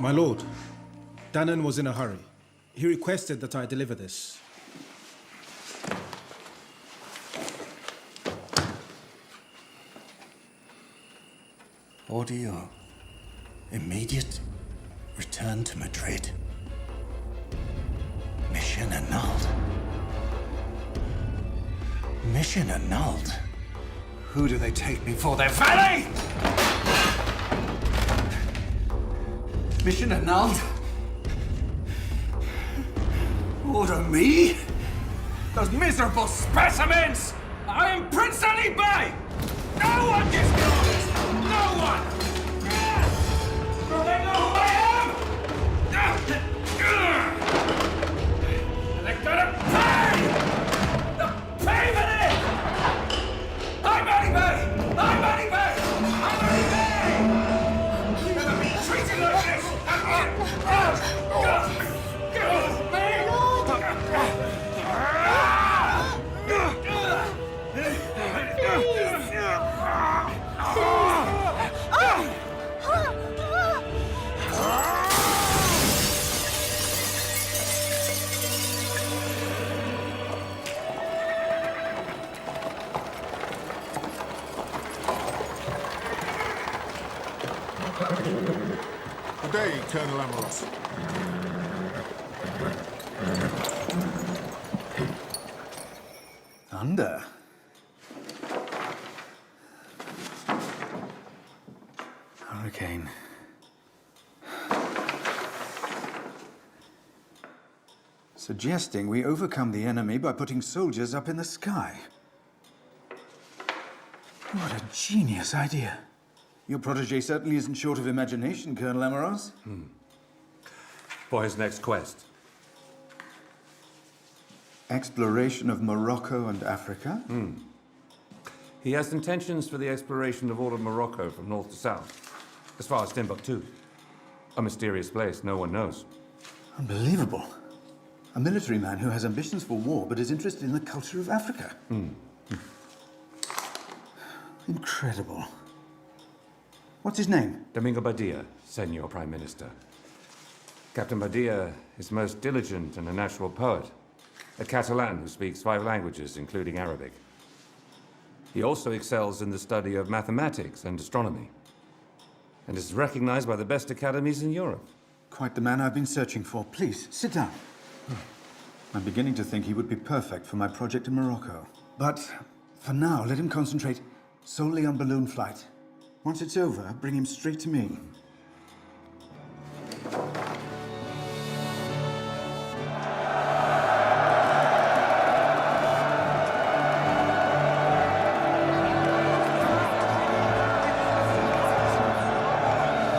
My lord, Danon was in a hurry. He requested that I deliver this. Audio. Immediate return to Madrid. Mission annulled. Mission annulled? Who do they take me for? Their valet? Mission annulled? Order me? Those miserable specimens! I am Prince Ali Bey! No one gives me orders! No one! Do they know who I am? They're gonna pay! The payment! I'm Ali Bey! I'm Ali Bey! I'm Ali Bey! You're never been treated like this! Good day, Colonel Arias. Thunder? Hurricane. Suggesting we overcome the enemy by putting soldiers up in the sky. What a genius idea. Your protege certainly isn't short of imagination, Colonel Arias. For his next quest. Exploration of Morocco and Africa? He has intentions for the exploration of all of Morocco from north to south, as far as Timbuktu. A mysterious place no one knows. Unbelievable. A military man who has ambitions for war but is interested in the culture of Africa. Incredible. What's his name? Domingo Badia, Senor Prime Minister. Captain Badia is most diligent and a natural poet. A Catalan who speaks 5 languages, including Arabic. He also excels in the study of mathematics and astronomy, and is recognized by the best academies in Europe. Quite the man I've been searching for. Please, sit down. I'm beginning to think he would be perfect for my project in Morocco. But for now, let him concentrate solely on balloon flight. Once it's over, bring him straight to me.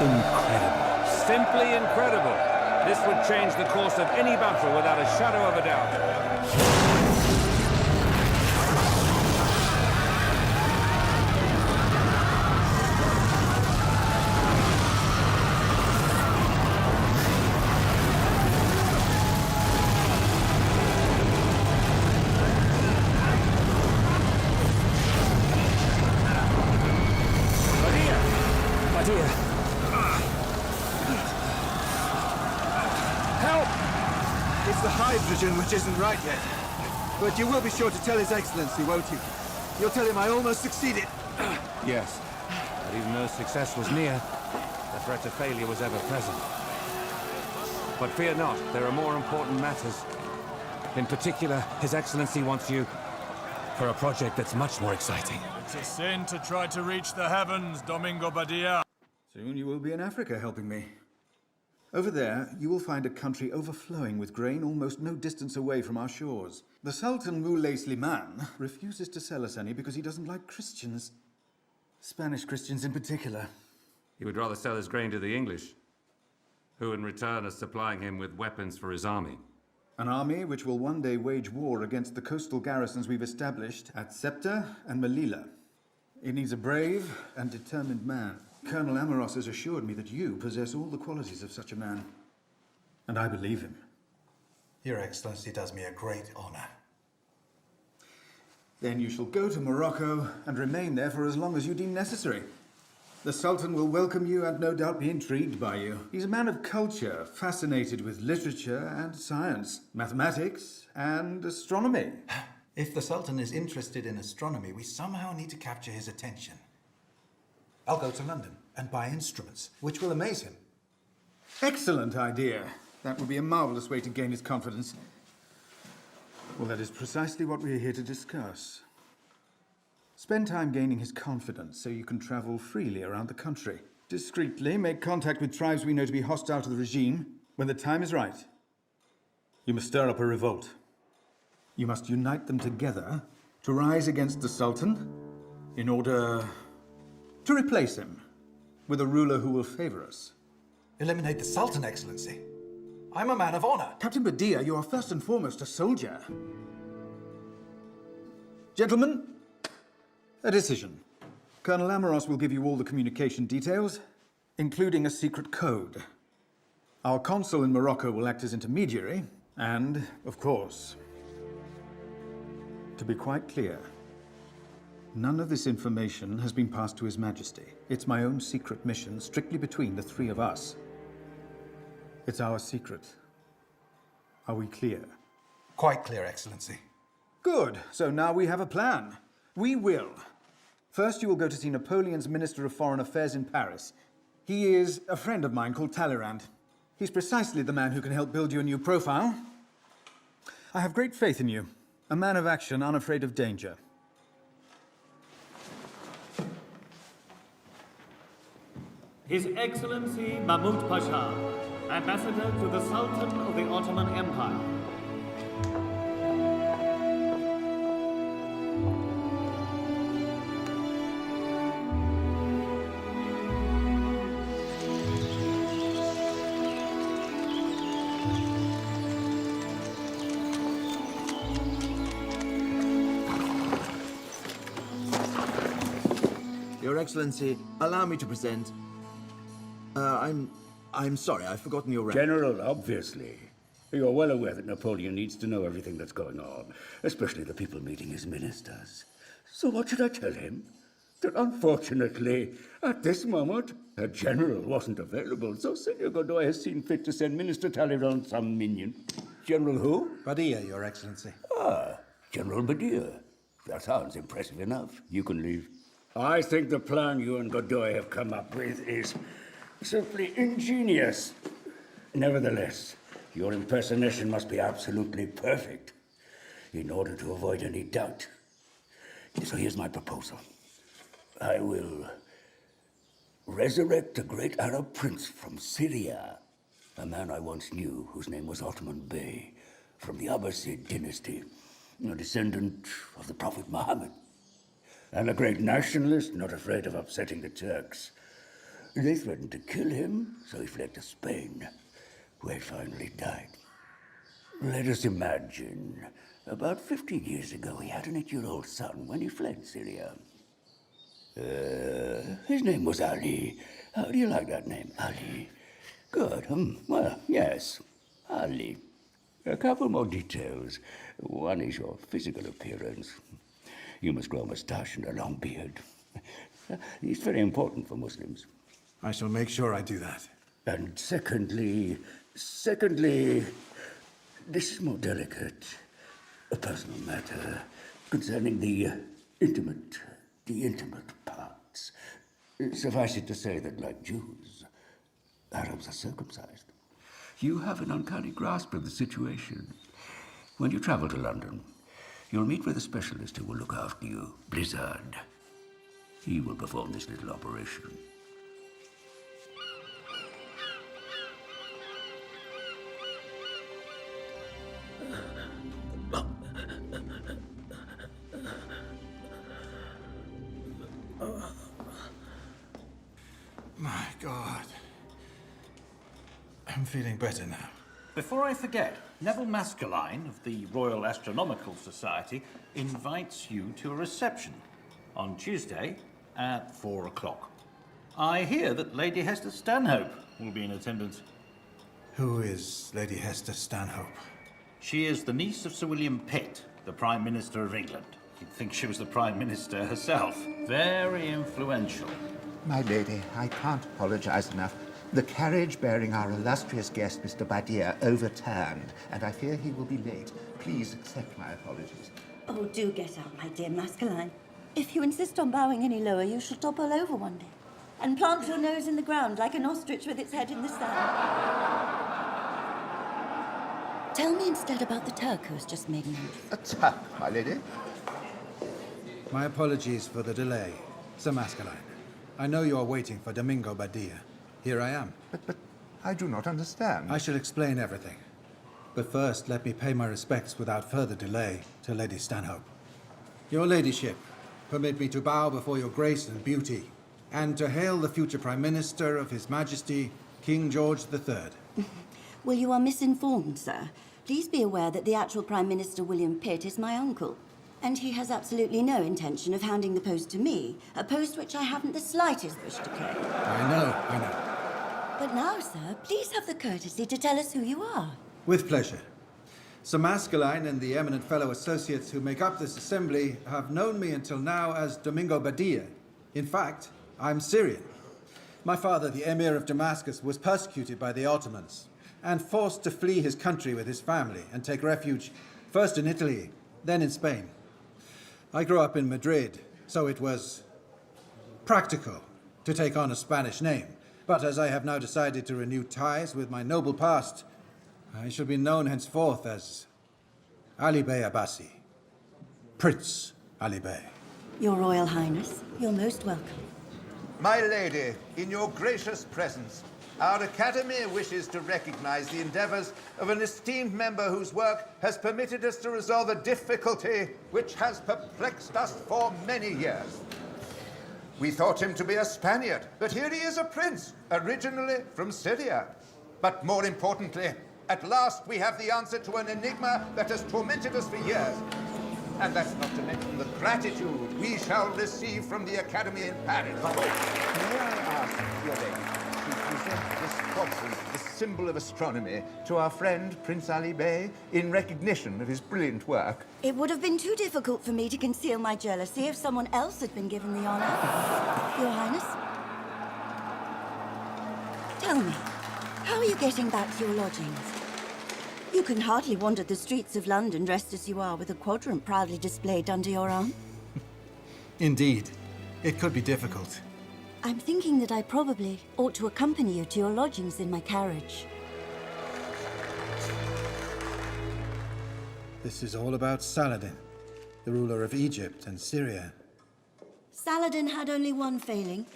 Incredible. Simply incredible. This would change the course of any battle without a shadow of a doubt. Hydrogen, which isn't right yet. But you will be sure to tell His Excellency, won't you? You'll tell him I almost succeeded. Yes, but even though success was near, the threat of failure was ever present. But fear not, there are more important matters. In particular, His Excellency wants you for a project that's much more exciting. It's a sin to try to reach the heavens, Domingo Badia. Soon you will be in Africa helping me. Over there, you will find a country overflowing with grain almost no distance away from our shores. The Sultan Moulay Slimane refuses to sell us any because he doesn't like Christians. Spanish Christians in particular. He would rather sell his grain to the English, who in return are supplying him with weapons for his army. An army which will one day wage war against the coastal garrisons we've established at Ceuta and Melilla. It needs a brave and determined man. Colonel Arias has assured me that you possess all the qualities of such a man. And I believe him. Your Excellency does me a great honor. Then you shall go to Morocco and remain there for as long as you deem necessary. The Sultan will welcome you and no doubt be intrigued by you. He's a man of culture, fascinated with literature and science, mathematics and astronomy. If the Sultan is interested in astronomy, we somehow need to capture his attention. I'll go to London and buy instruments, which will amaze him. Excellent idea. That would be a marvelous way to gain his confidence. Well, that is precisely what we're here to discuss. Spend time gaining his confidence so you can travel freely around the country. Discreetly make contact with tribes we know to be hostile to the regime when the time is right. You must stir up a revolt. You must unite them together to rise against the Sultan in order to replace him with a ruler who will favor us. Eliminate the Sultan, Excellency. I'm a man of honor. Captain Badia, you are first and foremost a soldier. Gentlemen, a decision. Colonel Amaros will give you all the communication details, including a secret code. Our consul in Morocco will act as intermediary, and, of course, to be quite clear, none of this information has been passed to His Majesty. It's my own secret mission, strictly between the three of us. It's our secret. Are we clear? Quite clear, Excellency. Good. So now we have a plan. We will. First, you will go to see Napoleon's Minister of Foreign Affairs in Paris. He is a friend of mine called Talleyrand. He's precisely the man who can help build you a new profile. I have great faith in you. A man of action, unafraid of danger. His Excellency Mahmud Pasha, Ambassador to the Sultan of the Ottoman Empire. Your Excellency, allow me to present. I'm sorry, I've forgotten your rank. General, obviously. You're well aware that Napoleon needs to know everything that's going on, especially the people meeting his ministers. So what should I tell him? That unfortunately, at this moment, a general wasn't available, so Senor Godoy has seen fit to send Minister Talleyrand some minion. General who? Badia, Your Excellency. Ah, General Badia. That sounds impressive enough. You can leave. I think the plan you and Godoy have come up with is simply ingenious. Nevertheless, your impersonation must be absolutely perfect in order to avoid any doubt. So here's my proposal. I will resurrect a great Arab prince from Syria, a man I once knew whose name was Ottoman Bey, from the Abbasid dynasty, a descendant of the Prophet Muhammad, and a great nationalist not afraid of upsetting the Turks. They threatened to kill him, so he fled to Spain, where he finally died. Let us imagine, about 15 years ago, he had an 8-year-old son when he fled Syria. His name was Ali. How do you like that name, Ali? Good. Well, yes, Ali. A couple more details. One is your physical appearance. You must grow a moustache and a long beard. It's very important for Muslims. I shall make sure I do that. And secondly, this is more delicate. A personal matter concerning the intimate parts. Suffice it to say that, like Jews, Arabs are circumcised. You have an uncanny grasp of the situation. When you travel to London, you'll meet with a specialist who will look after you, Blizzard. He will perform this little operation. My God. I'm feeling better now. Before I forget, Neville Maskelyne of the Royal Astronomical Society invites you to a reception on Tuesday at 4 o'clock. I hear that Lady Hester Stanhope will be in attendance. Who is Lady Hester Stanhope? She is the niece of Sir William Pitt, the Prime Minister of England. You'd think she was the Prime Minister herself. Very influential. My lady, I can't apologize enough. The carriage bearing our illustrious guest, Mr. Badia, overturned, and I fear he will be late. Please accept my apologies. Oh, do get out, my dear Mascaline. If you insist on bowing any lower, you shall topple over one day and plant your nose in the ground like an ostrich with its head in the sand. Tell me instead about the Turk who has just made an entry. A Turk, my lady? My apologies for the delay, Sir Mascaline. I know you are waiting for Domingo Badia. Here I am. But I do not understand. I shall explain everything. But first, let me pay my respects without further delay to Lady Stanhope. Your ladyship, permit me to bow before your grace and beauty, and to hail the future Prime Minister of His Majesty, King George III. Well, you are misinformed, sir. Please be aware that the actual Prime Minister, William Pitt, is my uncle. And he has absolutely no intention of handing the post to me, a post which I haven't the slightest wish to claim. I know. But now, sir, please have the courtesy to tell us who you are. With pleasure. Sir Mascaline and the eminent fellow associates who make up this assembly have known me until now as Domingo Badia. In fact, I'm Syrian. My father, the Emir of Damascus, was persecuted by the Ottomans and forced to flee his country with his family and take refuge first in Italy, then in Spain. I grew up in Madrid, so it was practical to take on a Spanish name. But as I have now decided to renew ties with my noble past, I shall be known henceforth as Ali Bey Abbasi, Prince Ali Bey. Your Royal Highness, you're most welcome. My lady, in your gracious presence, our Academy wishes to recognize the endeavors of an esteemed member whose work has permitted us to resolve a difficulty which has perplexed us for many years. We thought him to be a Spaniard, but here he is a prince, originally from Syria. But more importantly, at last we have the answer to an enigma that has tormented us for years. And that's not to mention the gratitude we shall receive from the Academy in Paris. May I ask your lady to present this quadrant, the symbol of astronomy, to our friend Prince Ali Bey in recognition of his brilliant work? It would have been too difficult for me to conceal my jealousy if someone else had been given the honor. Your Highness? Tell me, how are you getting back to your lodgings? You can hardly wander the streets of London dressed as you are with a quadrant proudly displayed under your arm. Indeed, it could be difficult. I'm thinking that I probably ought to accompany you to your lodgings in my carriage. This is all about Saladin, the ruler of Egypt and Syria. Saladin had only one failing.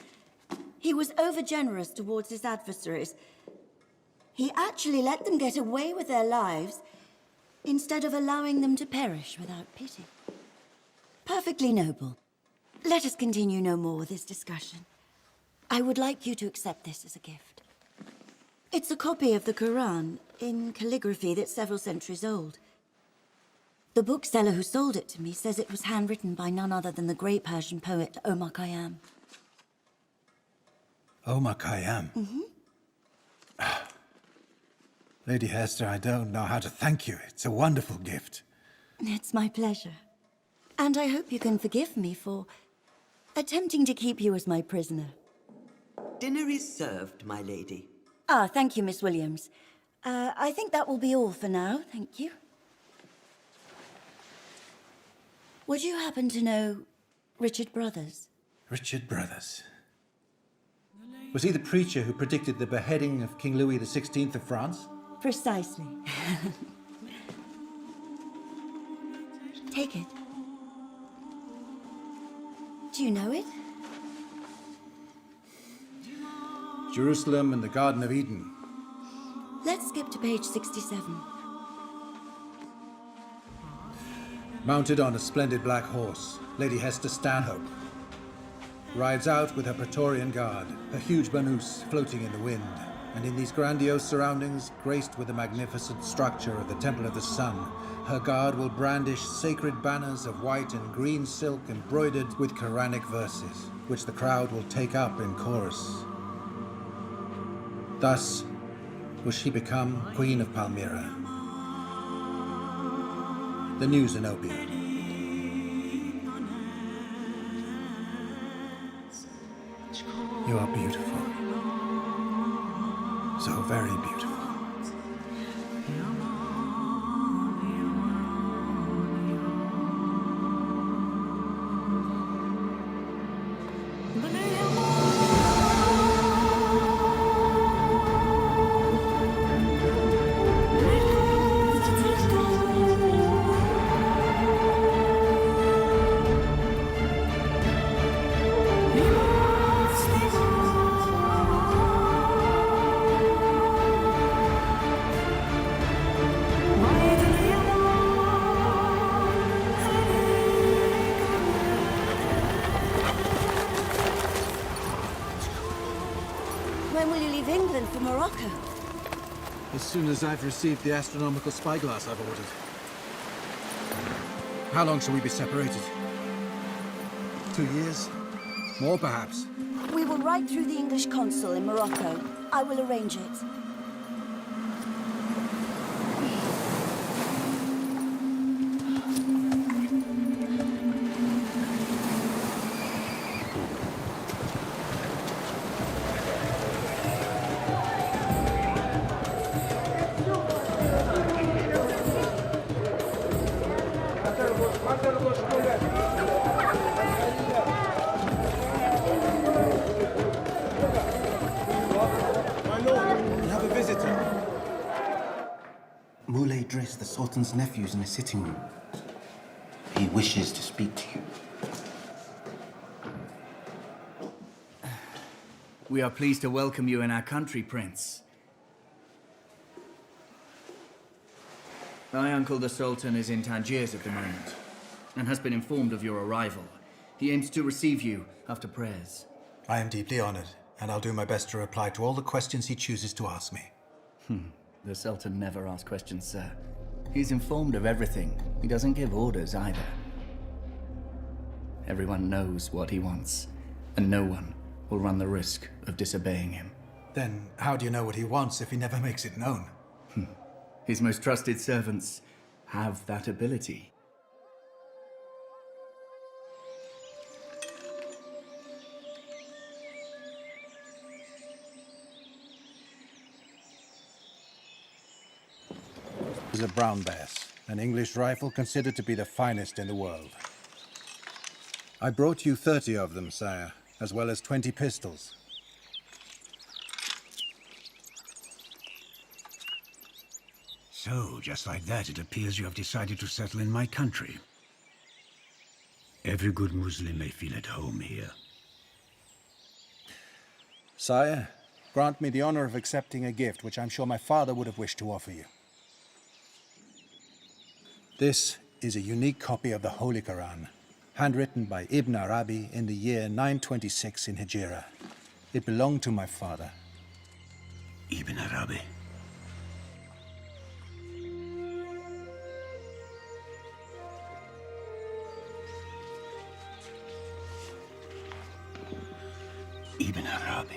He was overgenerous towards his adversaries. He actually let them get away with their lives instead of allowing them to perish without pity. Perfectly noble. Let us continue no more with this discussion. I would like you to accept this as a gift. It's a copy of the Quran in calligraphy that's several centuries old. The bookseller who sold it to me says it was handwritten by none other than the great Persian poet Omar Khayyam. Omar Khayyam? Mm-hmm. Lady Hester, I don't know how to thank you. It's a wonderful gift. It's my pleasure. And I hope you can forgive me for attempting to keep you as my prisoner. Dinner is served, my lady. Ah, thank you, Miss Williams. I think that will be all for now, thank you. Would you happen to know Richard Brothers? Richard Brothers. Was he the preacher who predicted the beheading of King Louis XVI of France? Precisely. Take it. Do you know it? Jerusalem and the Garden of Eden. Let's skip to page 67. Mounted on a splendid black horse, Lady Hester Stanhope rides out with her Praetorian Guard, her huge burnous floating in the wind, and in these grandiose surroundings, graced with the magnificent structure of the Temple of the Sun, her guard will brandish sacred banners of white and green silk embroidered with Quranic verses, which the crowd will take up in chorus. Thus will she become Queen of Palmyra, the new Zenobia. You are beautiful. So very beautiful. When will you leave England for Morocco? As soon as I've received the astronomical spyglass I've ordered. How long shall we be separated? 2 years? More, perhaps? We will ride through the English consul in Morocco. I will arrange it. The Sultan's nephew's in the sitting room. He wishes to speak to you. We are pleased to welcome you in our country, Prince. My uncle the Sultan is in Tangiers at the moment, and has been informed of your arrival. He aims to receive you after prayers. I am deeply honored, and I'll do my best to reply to all the questions he chooses to ask me. The Sultan never asks questions, sir. He's informed of everything. He doesn't give orders either. Everyone knows what he wants, and no one will run the risk of disobeying him. Then how do you know what he wants if he never makes it known? His most trusted servants have that ability. Is a brown bass, an English rifle considered to be the finest in the world. I brought you 30 of them, sire, as well as 20 pistols. So, just like that, it appears you have decided to settle in my country. Every good Muslim may feel at home here. Sire, grant me the honor of accepting a gift which I'm sure my father would have wished to offer you. This is a unique copy of the Holy Quran, handwritten by Ibn Arabi in the year 926 in Hijra. It belonged to my father. Ibn Arabi. Ibn Arabi.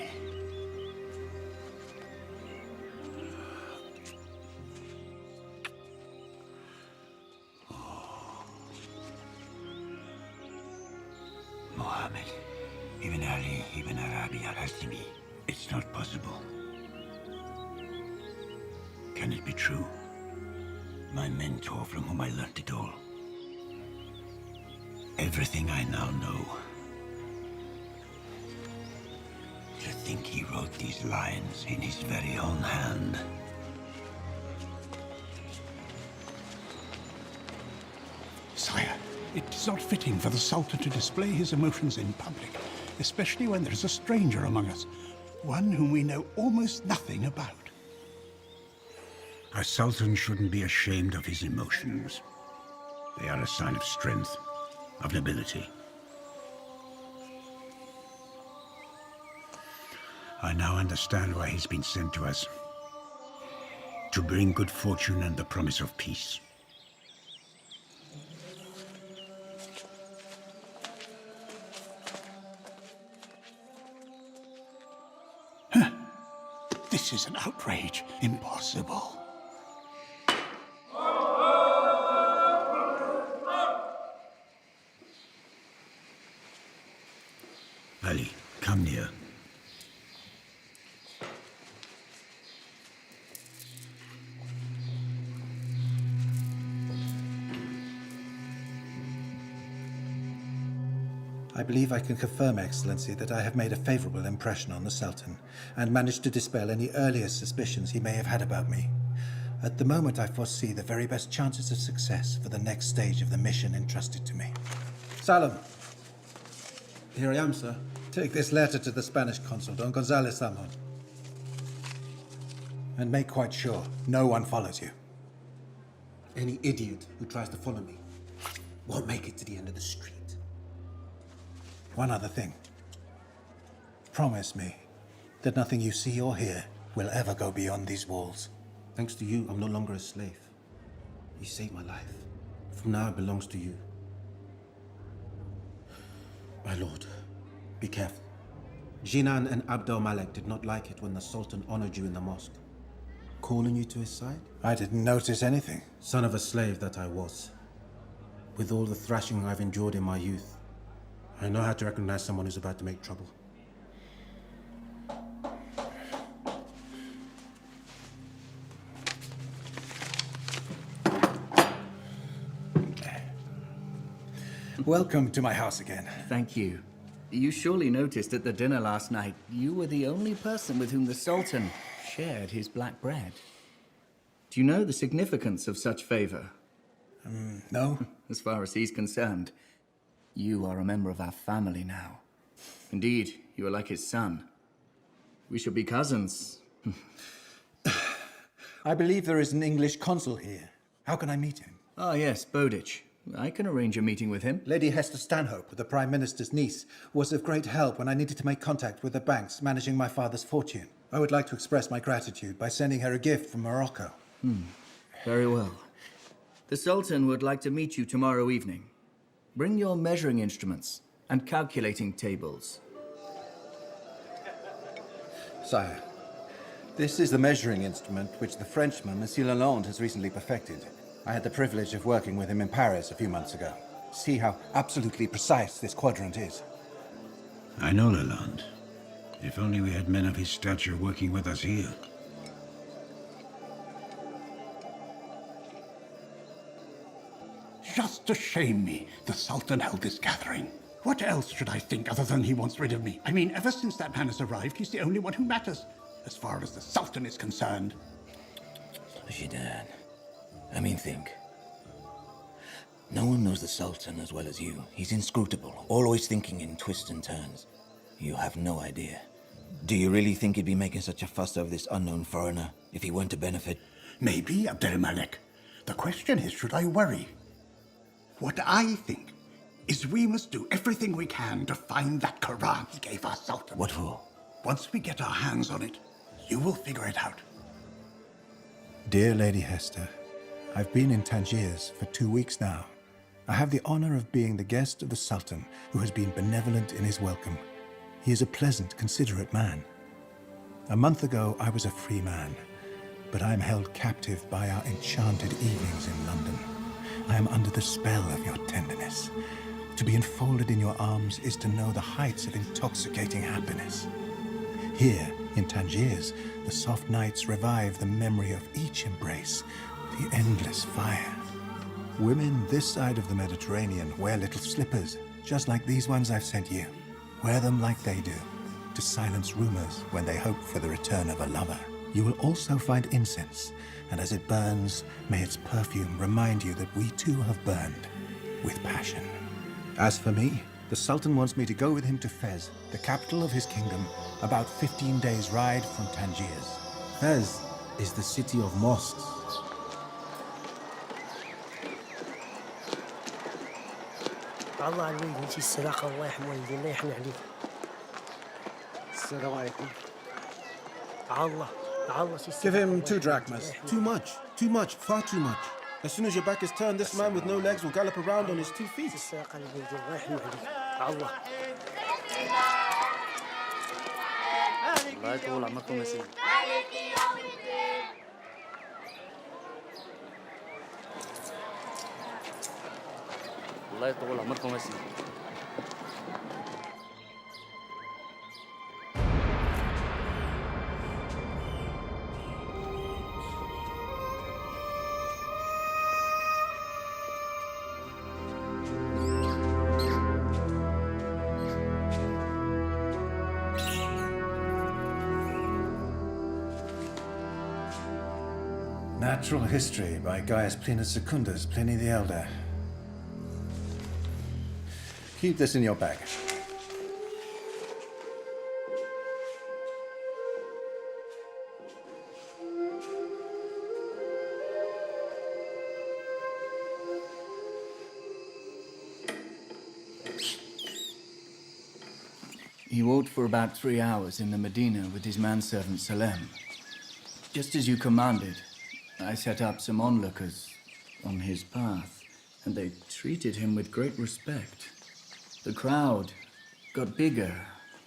Muhammad, Ibn Ali, Ibn Arabi al-Hazmi. It's not possible. Can it be true? My mentor from whom I learnt it all. Everything I now know. To think he wrote these lines in his very own hand. Sire, it is not fitting for the Sultan to display his emotions in public, especially when there is a stranger among us, one whom we know almost nothing about. A Sultan shouldn't be ashamed of his emotions. They are a sign of strength, of nobility. I now understand why he's been sent to us. To bring good fortune and the promise of peace. This is an outrage. Impossible. Ali, come near. I believe I can confirm, Excellency, that I have made a favorable impression on the Sultan and managed to dispel any earliest suspicions he may have had about me. At the moment, I foresee the very best chances of success for the next stage of the mission entrusted to me. Salem. Here I am, sir. Take this letter to the Spanish consul, Don González Zamon. And make quite sure no one follows you. Any idiot who tries to follow me won't make it to the end of the street. One other thing. Promise me that nothing you see or hear will ever go beyond these walls. Thanks to you, I'm no longer a slave. You saved my life. From now, it belongs to you. My lord, be careful. Jinan and Abdel Malek did not like it when the Sultan honored you in the mosque. Calling you to his side? I didn't notice anything. Son of a slave that I was. With all the thrashing I've endured in my youth, I know how to recognize someone who's about to make trouble. Welcome to my house again. Thank you. You surely noticed at the dinner last night, you were the only person with whom the Sultan shared his black bread. Do you know the significance of such favor? No. As far as he's concerned, you are a member of our family now. Indeed, you are like his son. We shall be cousins. I believe there is an English consul here. How can I meet him? Ah, yes, Bowditch. I can arrange a meeting with him. Lady Hester Stanhope, the Prime Minister's niece, was of great help when I needed to make contact with the banks managing my father's fortune. I would like to express my gratitude by sending her a gift from Morocco. Very well. The Sultan would like to meet you tomorrow evening. Bring your measuring instruments and calculating tables. Sire, this is the measuring instrument which the Frenchman, Monsieur Lalande, has recently perfected. I had the privilege of working with him in Paris a few months ago. See how absolutely precise this quadrant is. I know Lalande. If only we had men of his stature working with us here. Just to shame me, the Sultan held this gathering. What else should I think other than he wants rid of me? I mean, ever since that man has arrived, he's the only one who matters, as far as the Sultan is concerned. Jidan, think. No one knows the Sultan as well as you. He's inscrutable, always thinking in twists and turns. You have no idea. Do you really think he'd be making such a fuss over this unknown foreigner if he weren't to benefit? Maybe, Abdelmalek. The question is, should I worry? What I think is we must do everything we can to find that Quran he gave our Sultan. What for? Once we get our hands on it, you will figure it out. Dear Lady Hester, I've been in Tangiers for 2 weeks now. I have the honor of being the guest of the Sultan, who has been benevolent in his welcome. He is a pleasant, considerate man. A month ago, I was a free man, but I am held captive by our enchanted evenings in London. I am under the spell of your tenderness. To be enfolded in your arms is to know the heights of intoxicating happiness. Here, in Tangiers, the soft nights revive the memory of each embrace, the endless fire. Women this side of the Mediterranean wear little slippers, just like these ones I've sent you. Wear them like they do, to silence rumors when they hope for the return of a lover. You will also find incense, and as it burns, may its perfume remind you that we too have burned with passion. As for me, the Sultan wants me to go with him to Fez, the capital of his kingdom, about 15 days' ride from Tangiers. Fez is the city of mosques. الله على الوالد انت الصداقه الله يرحم والدي الله يحني عليك. السلام عليكم. الله. Give him 2 drachmas. Too much, far too much. As soon as your back is turned, this man with no legs will gallop around on his 2 feet. الله يطول عمركم يا سيدي. الله يطول عمركم يا سيدي. Natural History by Gaius Plinus Secundus, Pliny the Elder. Keep this in your bag. He walked for about 3 hours in the Medina with his manservant Salem. Just as you commanded, I set up some onlookers on his path, and they treated him with great respect. The crowd got bigger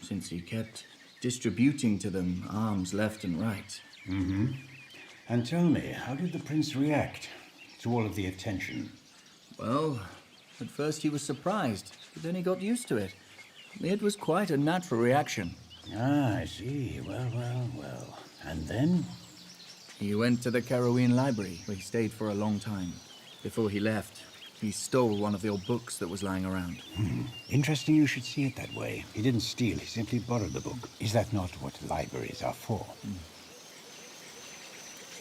since he kept distributing to them arms left and right. Mm-hmm. And tell me, how did the prince react to all of the attention? Well, at first he was surprised, but then he got used to it. It was quite a natural reaction. Ah, I see. Well. And then? He went to the Caroline library, where he stayed for a long time. Before he left, he stole one of the old books that was lying around. Interesting you should see it that way. He didn't steal, he simply borrowed the book. Is that not what libraries are for?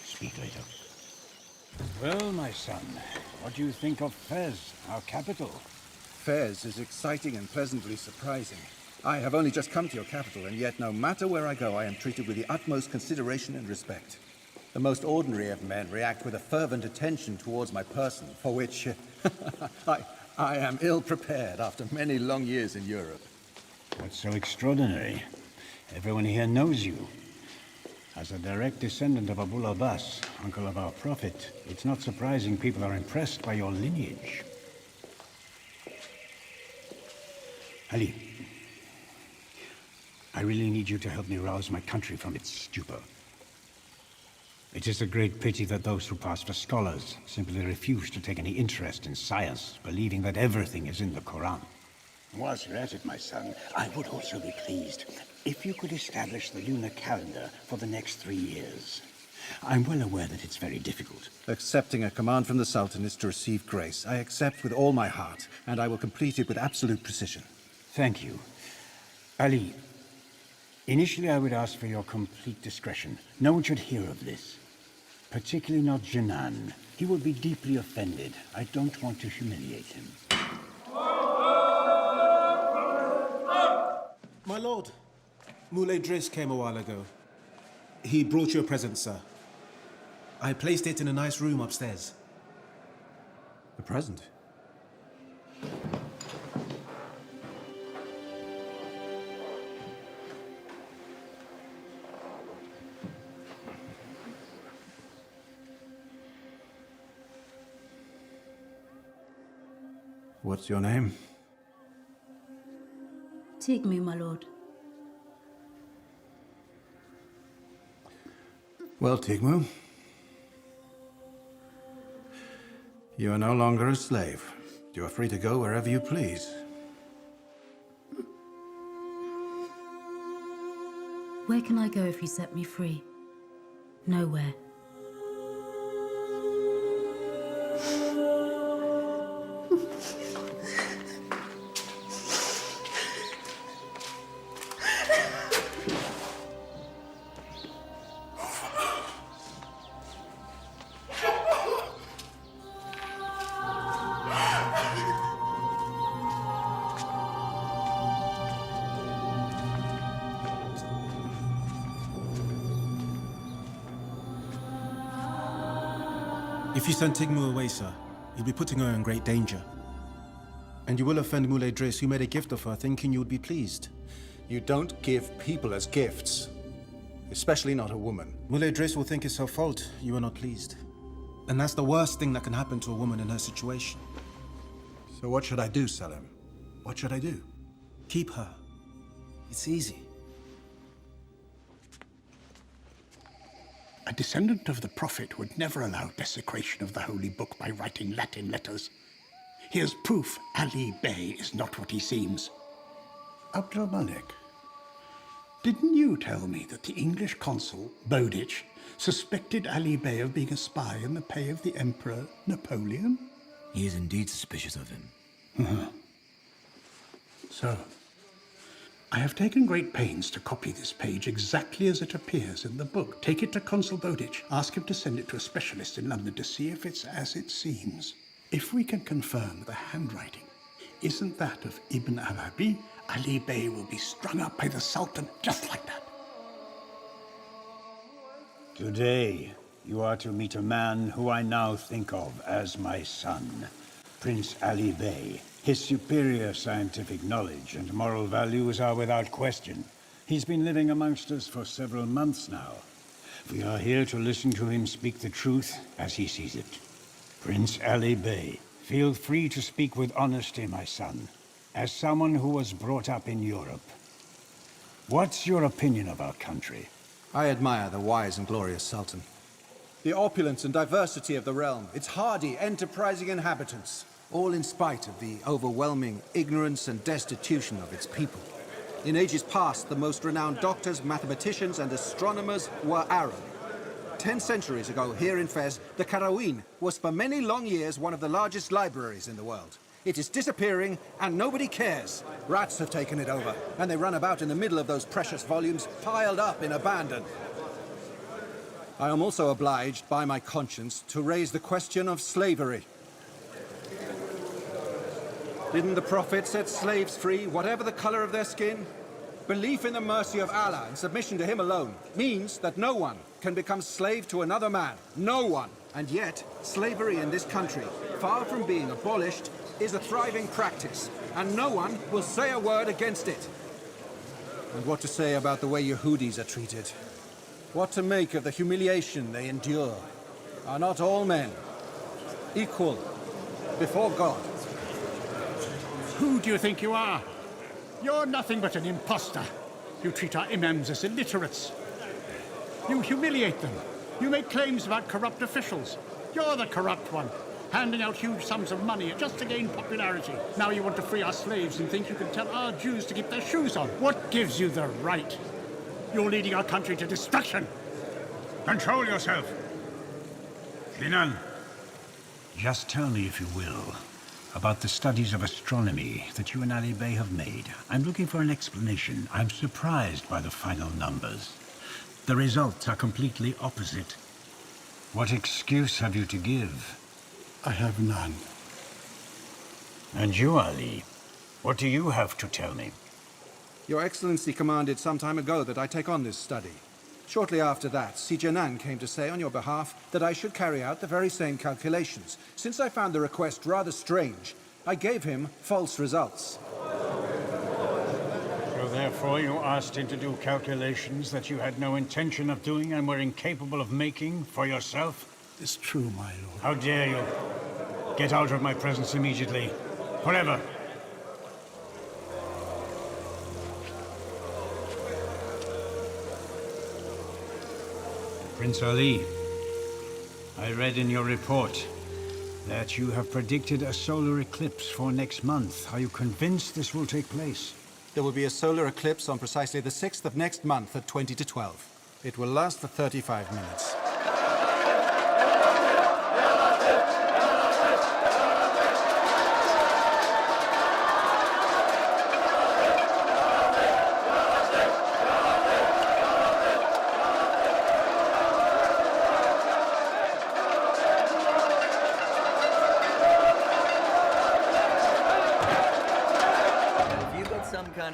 Speak later. Well, my son, what do you think of Fez, our capital? Fez is exciting and pleasantly surprising. I have only just come to your capital, and yet no matter where I go, I am treated with the utmost consideration and respect. The most ordinary of men react with a fervent attention towards my person, for which I am ill prepared after many long years in Europe. What's so extraordinary? Everyone here knows you. As a direct descendant of Abul Abbas, uncle of our prophet, it's not surprising people are impressed by your lineage. Ali, I really need you to help me rouse my country from its stupor. It is a great pity that those who pass for scholars simply refuse to take any interest in science, believing that everything is in the Quran. Whilst you're at it, my son, I would also be pleased if you could establish the lunar calendar for the next 3 years. I'm well aware that it's very difficult. Accepting a command from the Sultan is to receive grace. I accept with all my heart, and I will complete it with absolute precision. Thank you. Ali, initially I would ask for your complete discretion. No one should hear of this. Particularly not Jiannan. He will be deeply offended. I don't want to humiliate him. My lord, Moulay Driss came a while ago. He brought you a present, sir. I placed it in a nice room upstairs. A present? What's your name? Take me, my lord. Well, Tigmu, you are no longer a slave. You are free to go wherever you please. Where can I go if you set me free? Nowhere. If you send Tigmu away, sir, you'll be putting her in great danger. And you will offend Moulay Driss, who made a gift of her, thinking you would be pleased. You don't give people as gifts, especially not a woman. Moulay Driss will think it's her fault you are not pleased. And that's the worst thing that can happen to a woman in her situation. So what should I do, Salem? What should I do? Keep her. It's easy. A descendant of the Prophet would never allow desecration of the Holy Book by writing Latin letters. Here's proof Ali Bey is not what he seems. Abdul Malik, didn't you tell me that the English consul, Bowditch, suspected Ali Bey of being a spy in the pay of the Emperor Napoleon? He is indeed suspicious of him. So, I have taken great pains to copy this page exactly as it appears in the book. Take it to Consul Bowditch. Ask him to send it to a specialist in London to see if it's as it seems. If we can confirm the handwriting isn't that of Ibn Arabi, Ali Bey will be strung up by the Sultan just like that. Today, you are to meet a man who I now think of as my son, Prince Ali Bey. His superior scientific knowledge and moral values are without question. He's been living amongst us for several months now. We are here to listen to him speak the truth as he sees it. Prince Ali Bey, feel free to speak with honesty, my son, as someone who was brought up in Europe. What's your opinion of our country? I admire the wise and glorious Sultan. The opulence and diversity of the realm, its hardy, enterprising inhabitants, all in spite of the overwhelming ignorance and destitution of its people. In ages past, the most renowned doctors, mathematicians, and astronomers were Arab. 10 centuries ago, here in Fez, the Qarawin was for many long years one of the largest libraries in the world. It is disappearing, and nobody cares. Rats have taken it over, and they run about in the middle of those precious volumes, piled up in abandon. I am also obliged, by my conscience, to raise the question of slavery. Didn't the Prophet set slaves free, whatever the color of their skin? Belief in the mercy of Allah and submission to Him alone means that no one can become slave to another man. No one. And yet, slavery in this country, far from being abolished, is a thriving practice, and no one will say a word against it. And what to say about the way Yehudis are treated? What to make of the humiliation they endure? Are not all men equal before God? Who do you think you are? You're nothing but an imposter. You treat our imams as illiterates. You humiliate them. You make claims about corrupt officials. You're the corrupt one, handing out huge sums of money just to gain popularity. Now you want to free our slaves and think you can tell our Jews to keep their shoes on. What gives you the right? You're leading our country to destruction. Control yourself. Jiannin, just tell me, if you will, about the studies of astronomy that you and Ali Bey have made. I'm looking for an explanation. I'm surprised by the final numbers. The results are completely opposite. What excuse have you to give? I have none. And you, Ali, what do you have to tell me? Your Excellency commanded some time ago that I take on this study. Shortly after that, Si Jiannin came to say on your behalf that I should carry out the very same calculations. Since I found the request rather strange, I gave him false results. So therefore you asked him to do calculations that you had no intention of doing and were incapable of making for yourself? It's true, my lord. How dare you? Get out of my presence immediately. Forever. Prince Ali, I read in your report that you have predicted a solar eclipse for next month. Are you convinced this will take place? There will be a solar eclipse on precisely the 6th of next month at 20 to 12. It will last for 35 minutes.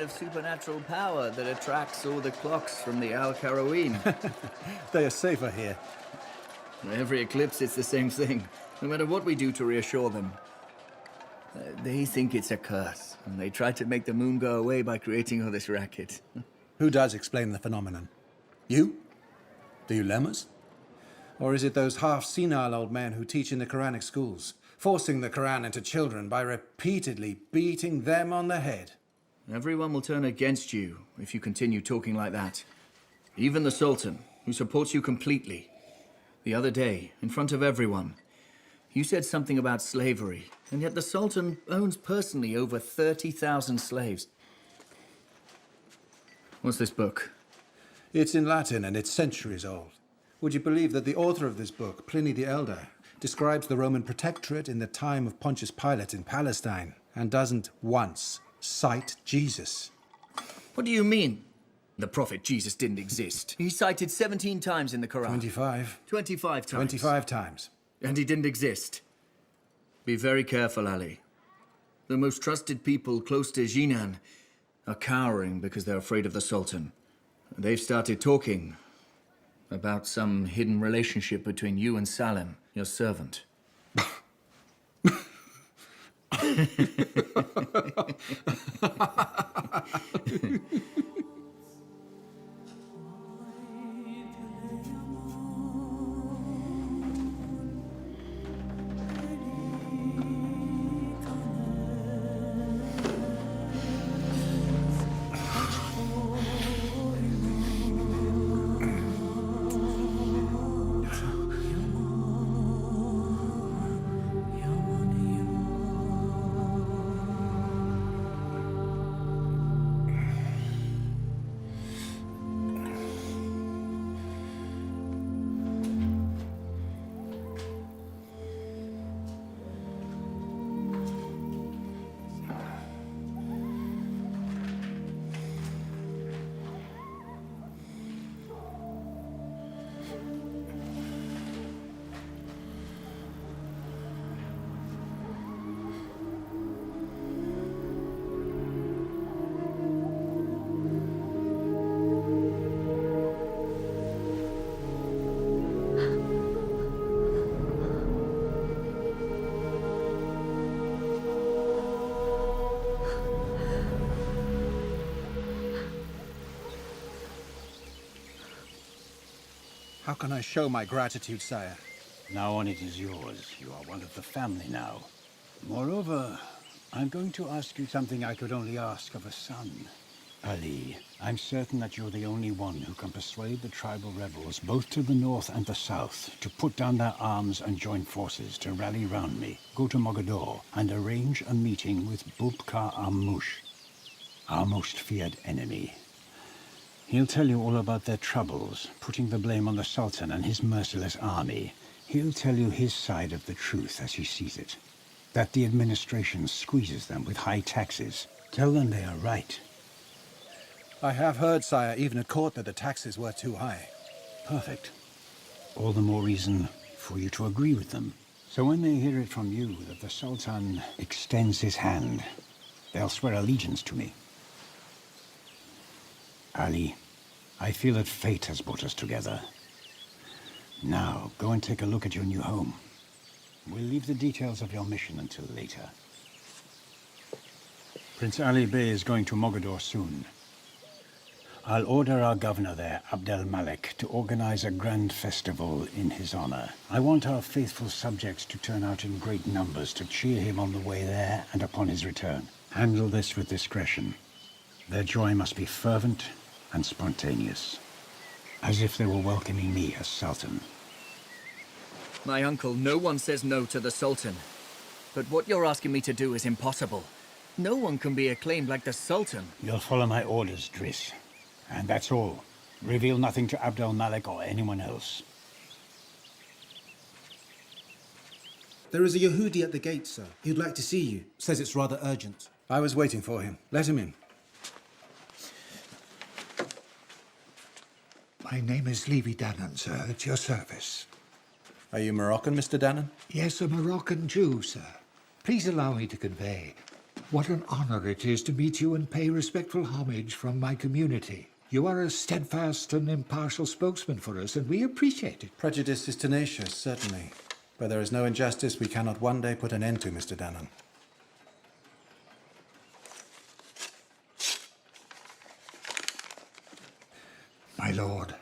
Of supernatural power that attracts all the clocks from the Al Qarawin. They are safer here. Every eclipse, it's the same thing. No matter what we do to reassure them. They think it's a curse, and they try to make the moon go away by creating all this racket. Who does explain the phenomenon? You? The ulemas? Or is it those half-senile old men who teach in the Quranic schools, forcing the Quran into children by repeatedly beating them on the head? Everyone will turn against you if you continue talking like that. Even the Sultan, who supports you completely. The other day, in front of everyone, you said something about slavery, and yet the Sultan owns personally over 30,000 slaves. What's this book? It's in Latin and it's centuries old. Would you believe that the author of this book, Pliny the Elder, describes the Roman protectorate in the time of Pontius Pilate in Palestine and doesn't once cite Jesus? What do you mean? The Prophet Jesus didn't exist. He's cited 17 times in the Quran. 25. 25 times. 25 times. And he didn't exist. Be very careful, Ali. The most trusted people close to Jiannin are cowering because they're afraid of the Sultan. They've started talking about some hidden relationship between you and Salim, your servant. How can I show my gratitude, sire? Now on it is yours. You are one of the family now. Moreover, I'm going to ask you something I could only ask of a son. Ali, I'm certain that you're the only one who can persuade the tribal rebels, both to the north and the south, to put down their arms and join forces to rally round me, go to Mogador, and arrange a meeting with Bubkar Amush, our most feared enemy. He'll tell you all about their troubles, putting the blame on the Sultan and his merciless army. He'll tell you his side of the truth as he sees it. That the administration squeezes them with high taxes. Tell them they are right. I have heard, sire, even at court, that the taxes were too high. Perfect. All the more reason for you to agree with them. So when they hear it from you that the Sultan extends his hand, they'll swear allegiance to me. Ali, I feel that fate has brought us together. Now, go and take a look at your new home. We'll leave the details of your mission until later. Prince Ali Bey is going to Mogador soon. I'll order our governor there, Abdel Malik, to organize a grand festival in his honor. I want our faithful subjects to turn out in great numbers to cheer him on the way there and upon his return. Handle this with discretion. Their joy must be fervent and spontaneous, as if they were welcoming me as Sultan. My uncle, no one says no to the Sultan. But what you're asking me to do is impossible. No one can be acclaimed like the Sultan. You'll follow my orders, Driss. And that's all. Reveal nothing to Abdel Malik or anyone else. There is a Yehudi at the gate, sir. He'd like to see you. Says it's rather urgent. I was waiting for him. Let him in. My name is Levy Dannon, sir. At your service. Are you Moroccan, Mr. Dannon? Yes, a Moroccan Jew, sir. Please allow me to convey what an honor it is to meet you and pay respectful homage from my community. You are a steadfast and impartial spokesman for us, and we appreciate it. Prejudice is tenacious, certainly. Where there is no injustice we cannot one day put an end to, Mr. Dannon. My lord.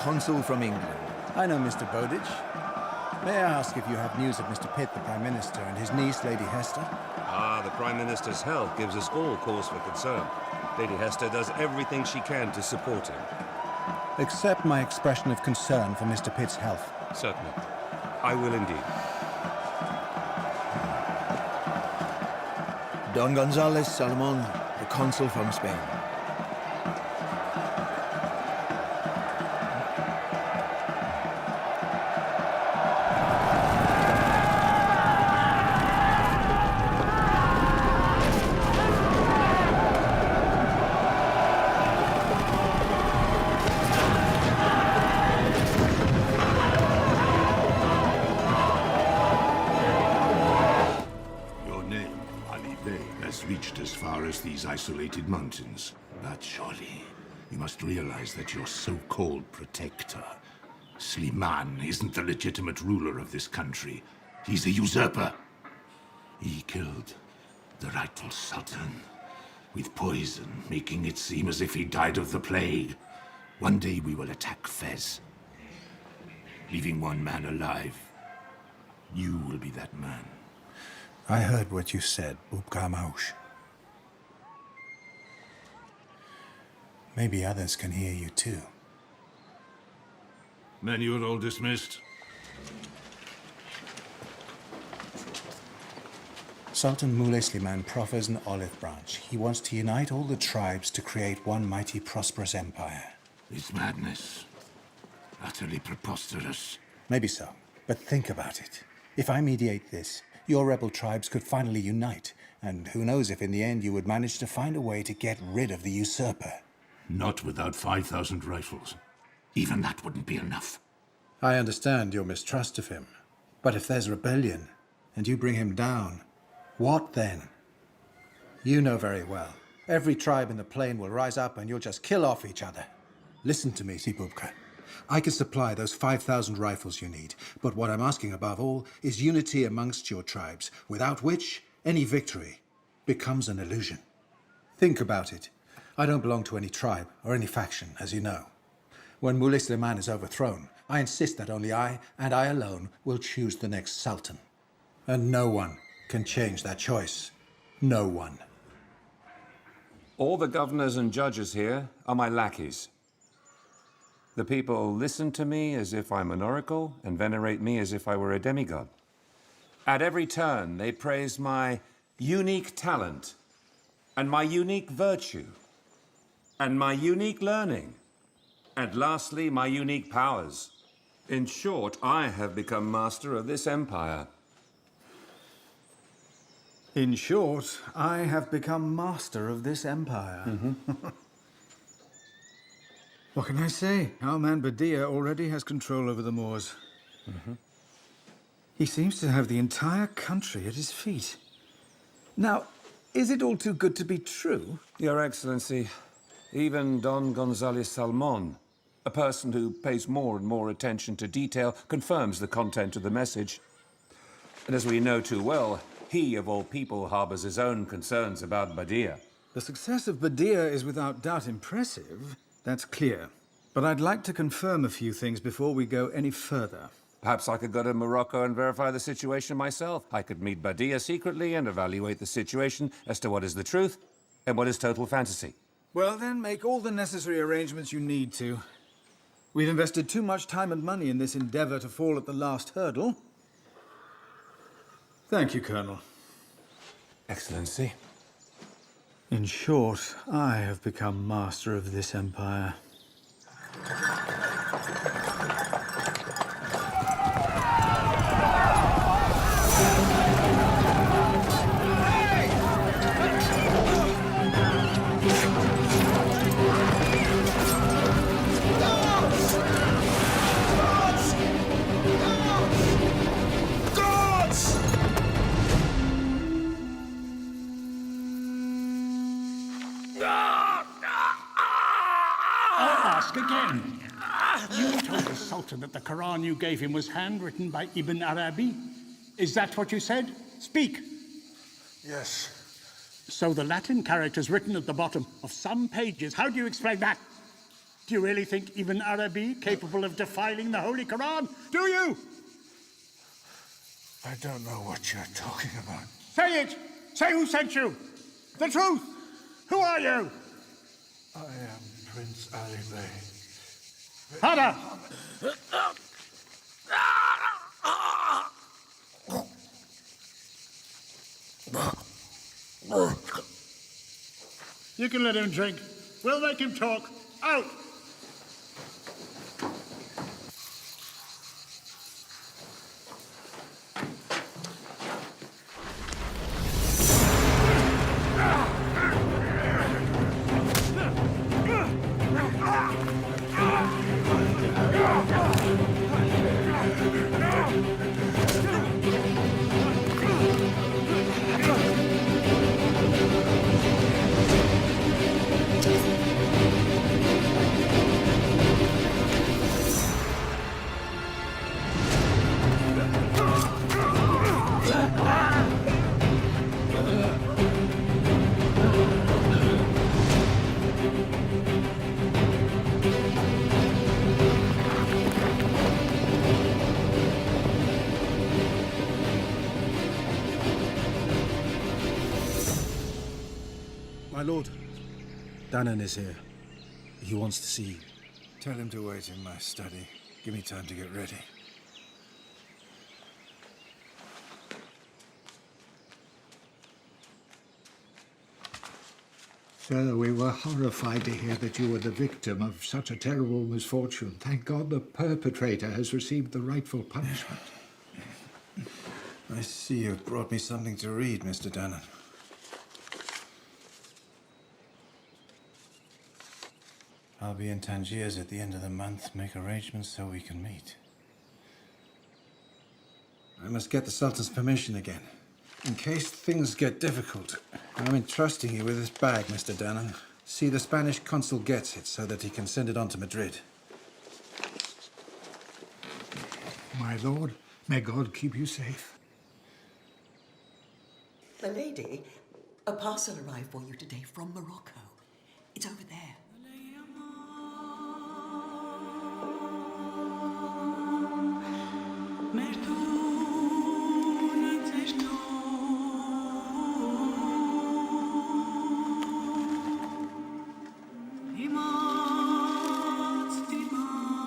Consul from England. I know Mr. Bowditch. May I ask if you have news of Mr. Pitt, the Prime Minister, and his niece, Lady Hester? Ah, the Prime Minister's health gives us all cause for concern. Lady Hester does everything she can to support him. Accept my expression of concern for Mr. Pitt's health. Certainly. I will indeed. Don González Salomón, the consul from Spain. Reached as far as these isolated mountains. But surely, you must realize that your so-called protector, Sliman, isn't the legitimate ruler of this country. He's a usurper. He killed the rightful sultan with poison, making it seem as if he died of the plague. One day we will attack Fez, leaving one man alive. You will be that man. I heard what you said, Bubkamaush. Maybe others can hear you too. Men, you are all dismissed. Sultan Moulay Slimane proffers an olive branch. He wants to unite all the tribes to create one mighty, prosperous empire. It's madness. Utterly preposterous. Maybe so, but think about it. If I mediate this, your rebel tribes could finally unite, and who knows if in the end you would manage to find a way to get rid of the usurper. Not without 5,000 rifles. Even that wouldn't be enough. I understand your mistrust of him, but if there's rebellion, and you bring him down, what then? You know very well. Every tribe in the plain will rise up and you'll just kill off each other. Listen to me, Sibubka. I can supply those 5,000 rifles you need, but what I'm asking above all is unity amongst your tribes, without which any victory becomes an illusion. Think about it. I don't belong to any tribe or any faction, as you know. When Moulay Slimane is overthrown, I insist that only I, and I alone, will choose the next sultan. And no one can change that choice. No one. All the governors and judges here are my lackeys. The people listen to me as if I'm an oracle and venerate me as if I were a demigod. At every turn, they praise my unique talent and my unique virtue and my unique learning and lastly, my unique powers. In short, I have become master of this empire. In short, I have become master of this empire. What can I say? Our man Badia already has control over the Moors. He seems to have the entire country at his feet. Now, is it all too good to be true? Your Excellency, even Don González Salmón, a person who pays more and more attention to detail, confirms the content of the message. And as we know too well, he, of all people, harbors his own concerns about Badia. The success of Badia is without doubt impressive. That's clear. But I'd like to confirm a few things before we go any further. Perhaps I could go to Morocco and verify the situation myself. I could meet Badia secretly and evaluate the situation as to what is the truth and what is total fantasy. Well, then, make all the necessary arrangements you need to. We've invested too much time and money in this endeavor to fall at the last hurdle. Thank you, Colonel. Excellency. In short, I have become master of this empire. Again. You told the Sultan that the Quran you gave him was handwritten by Ibn Arabi. Is that what you said? Speak. Yes. So the Latin characters written at the bottom of some pages, how do you explain that? Do you really think Ibn Arabi capable of defiling the Holy Quran? Do you? I don't know what you're talking about. Say it! Say who sent you! The truth! Who are you? I am Prince Ali Bey. Harder! You can let him drink. We'll make him talk. Out! My lord, Danan is here. He wants to see you. Tell him to wait in my study. Give me time to get ready. Sir, we were horrified to hear that you were the victim of such a terrible misfortune. Thank God the perpetrator has received the rightful punishment. I see you've brought me something to read, Mr. Danan. I'll be in Tangiers at the end of the month. Make arrangements so we can meet. I must get the Sultan's permission again. In case things get difficult, I'm entrusting you with this bag, Mr. Danan. See the Spanish consul gets it so that he can send it on to Madrid. My lord, may God keep you safe. My lady, a parcel arrived for you today from Morocco. It's over there.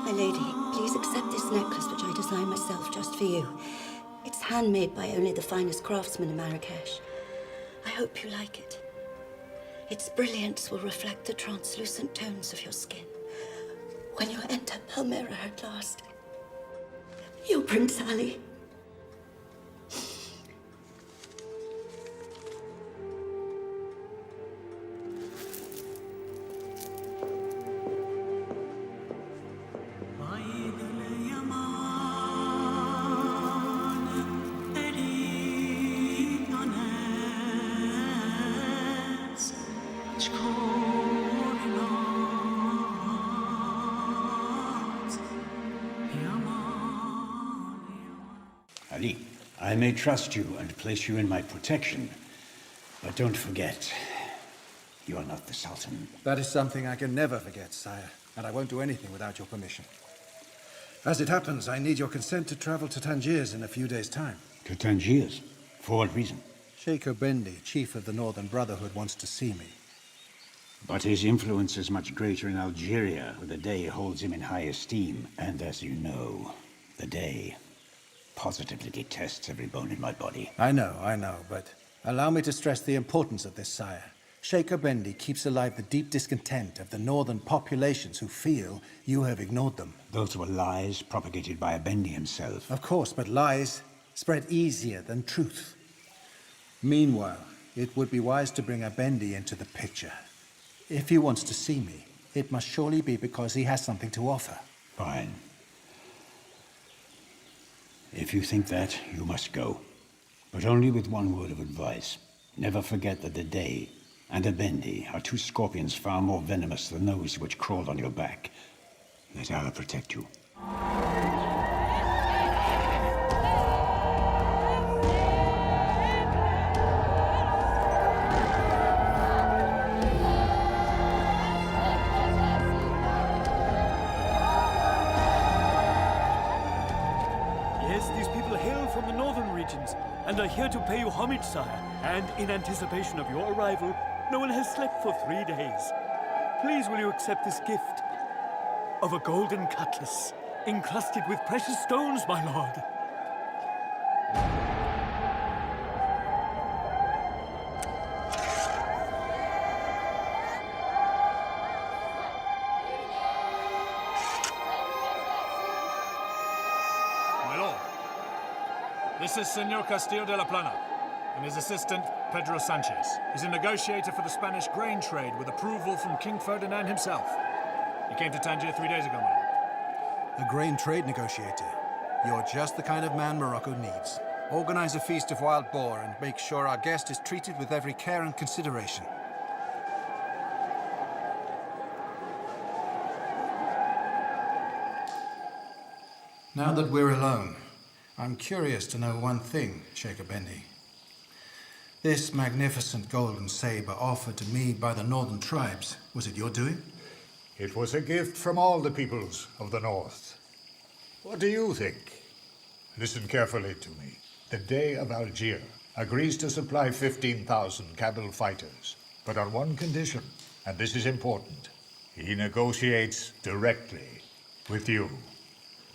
My lady, please accept this necklace which I designed myself just for you. It's handmade by only the finest craftsmen in Marrakesh. I hope you like it. Its brilliance will reflect the translucent tones of your skin. When you enter Palmyra at last, your Prince Ali. Ali, I may trust you and place you in my protection, but don't forget, you are not the Sultan. That is something I can never forget, sire, and I won't do anything without your permission. As it happens, I need your consent to travel to Tangiers in a few days' time. To Tangiers? For what reason? Sheikh Obendi, chief of the Northern Brotherhood, wants to see me. But his influence is much greater in Algeria, where the Dey holds him in high esteem. And as you know, the Dey positively detests every bone in my body. I know, but allow me to stress the importance of this, sire. Sheikh Obendi keeps alive the deep discontent of the northern populations who feel you have ignored them. Those were lies propagated by Obendi himself. Of course, but lies spread easier than truth. Meanwhile, it would be wise to bring Obendi into the picture. If he wants to see me, it must surely be because he has something to offer. Fine. If you think that, you must go. But only with one word of advice. Never forget that the Dey and Obendi are two scorpions far more venomous than those which crawled on your back. Let Allah protect you. Yes, these people hail from the northern regions, and are here to pay you homage, sire. And in anticipation of your arrival, no one has slept for 3 days. Please will you accept this gift of a golden cutlass, encrusted with precious stones, my lord. My lord, this is Senor Castillo de la Plana and his assistant, Pedro Sanchez. He's a negotiator for the Spanish grain trade with approval from King Ferdinand himself. He came to Tangier 3 days ago, my lord. A grain trade negotiator. You're just the kind of man Morocco needs. Organize a feast of wild boar and make sure our guest is treated with every care and consideration. Now that we're alone, I'm curious to know one thing, Sheikh Effendi. This magnificent golden saber offered to me by the northern tribes, was it your doing? It was a gift from all the peoples of the north. What do you think? Listen carefully to me. The Dey of Algiers agrees to supply 15,000 Kabyle fighters, but on one condition, and this is important. He negotiates directly with you,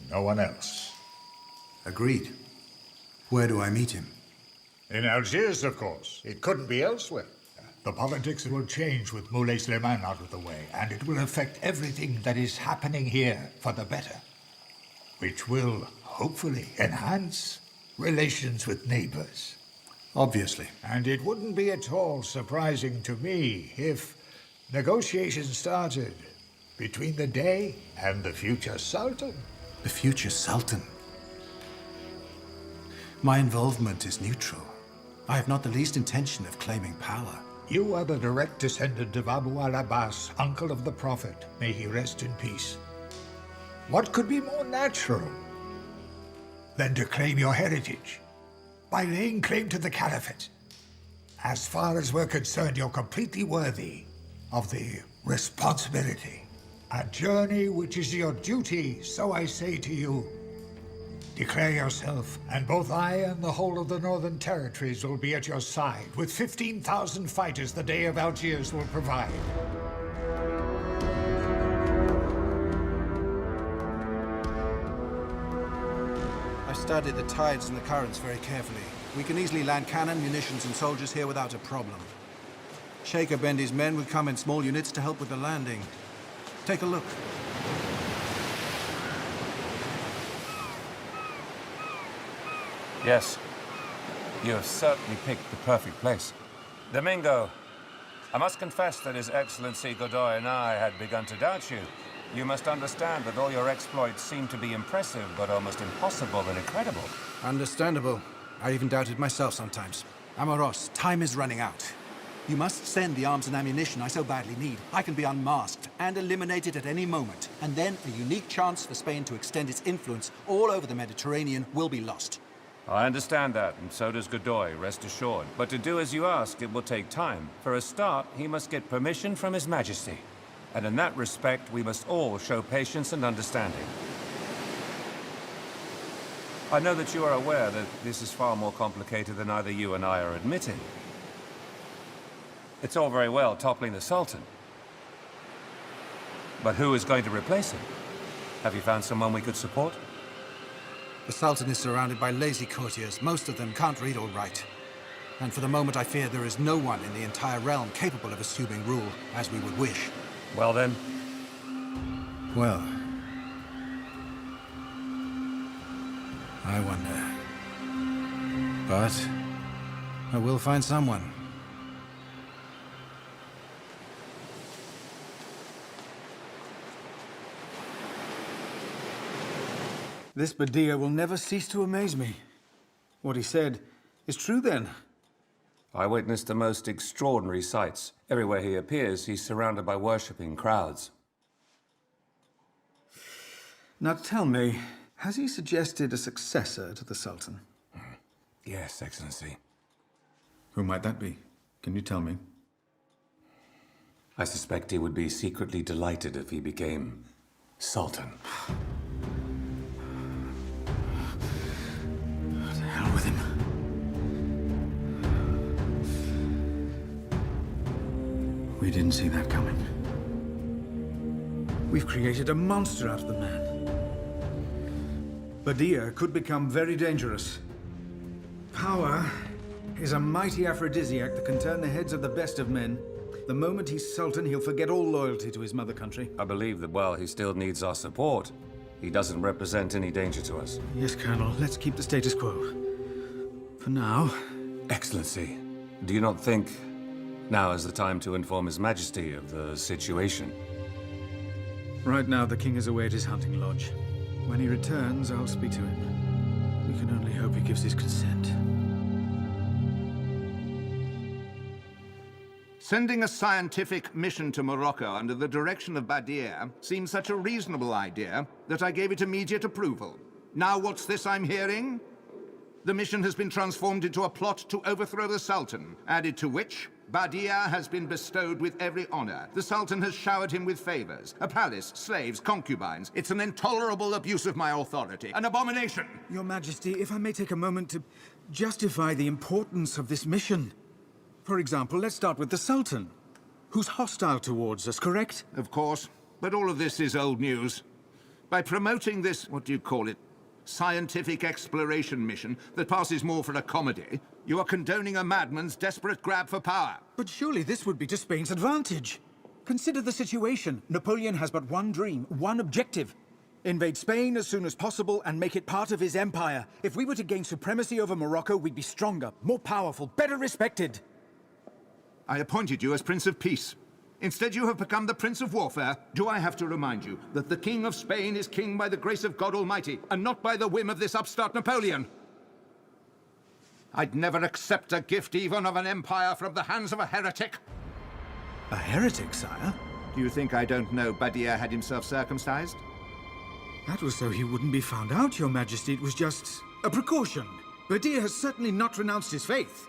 no one else. Agreed. Where do I meet him? In Algiers, of course. It couldn't be elsewhere. The politics will change with Moulay Slimane out of the way, and it will affect everything that is happening here for the better, which will hopefully enhance relations with neighbors. Obviously. And it wouldn't be at all surprising to me if negotiations started between the Dey and the future Sultan. The future Sultan? My involvement is neutral. I have not the least intention of claiming power. You are the direct descendant of Abu al-Abbas, uncle of the Prophet. May he rest in peace. What could be more natural than to claim your heritage by laying claim to the Caliphate? As far as we're concerned, you're completely worthy of the responsibility. A journey which is your duty, so I say to you. Declare yourself, and both I and the whole of the Northern Territories will be at your side, with 15,000 fighters the Dey of Algiers will provide. I studied the tides and the currents very carefully. We can easily land cannon, munitions, and soldiers here without a problem. Sheikh Effendi's men would come in small units to help with the landing. Take a look. Yes, you have certainly picked the perfect place. Domingo, I must confess that His Excellency Godoy and I had begun to doubt you. You must understand that all your exploits seem to be impressive, but almost impossible and incredible. Understandable. I even doubted myself sometimes. Amoros, time is running out. You must send the arms and ammunition I so badly need. I can be unmasked and eliminated at any moment. And then a unique chance for Spain to extend its influence all over the Mediterranean will be lost. I understand that, and so does Godoy, rest assured. But to do as you ask, it will take time. For a start, he must get permission from His Majesty. And in that respect, we must all show patience and understanding. I know that you are aware that this is far more complicated than either you and I are admitting. It's all very well toppling the Sultan. But who is going to replace him? Have you found someone we could support? The Sultan is surrounded by lazy courtiers. Most of them can't read or write. And for the moment, I fear there is no one in the entire realm capable of assuming rule as we would wish. Well then? Well, I wonder. But I will find someone. This Badia will never cease to amaze me. What he said is true, then. I witnessed the most extraordinary sights. Everywhere he appears, he's surrounded by worshipping crowds. Now tell me, has he suggested a successor to the Sultan? Yes, Excellency. Who might that be? Can you tell me? I suspect he would be secretly delighted if he became Sultan. To hell with him. We didn't see that coming. We've created a monster out of the man. Badia could become very dangerous. Power is a mighty aphrodisiac that can turn the heads of the best of men. The moment he's Sultan, he'll forget all loyalty to his mother country. I believe that while he still needs our support, he doesn't represent any danger to us. Yes, Colonel. Let's keep the status quo. For now. Excellency, do you not think now is the time to inform His Majesty of the situation? Right now, the king is away at his hunting lodge. When he returns, I'll speak to him. We can only hope he gives his consent. Sending a scientific mission to Morocco under the direction of Badia seemed such a reasonable idea that I gave it immediate approval. Now what's this I'm hearing? The mission has been transformed into a plot to overthrow the Sultan, added to which Badia has been bestowed with every honor. The Sultan has showered him with favors, a palace, slaves, concubines. It's an intolerable abuse of my authority, an abomination. Your Majesty, if I may take a moment to justify the importance of this mission. For example, let's start with the Sultan, who's hostile towards us, correct? Of course, but all of this is old news. By promoting this, what do you call it, scientific exploration mission that passes more for a comedy, you are condoning a madman's desperate grab for power. But surely this would be to Spain's advantage. Consider the situation. Napoleon has but one dream, one objective. Invade Spain as soon as possible and make it part of his empire. If we were to gain supremacy over Morocco, we'd be stronger, more powerful, better respected. I appointed you as Prince of Peace. Instead, you have become the Prince of Warfare. Do I have to remind you that the King of Spain is king by the grace of God Almighty, and not by the whim of this upstart Napoleon? I'd never accept a gift even of an empire from the hands of a heretic. A heretic, sire? Do you think I don't know Badia had himself circumcised? That was so he wouldn't be found out, Your Majesty. It was just a precaution. Badia has certainly not renounced his faith.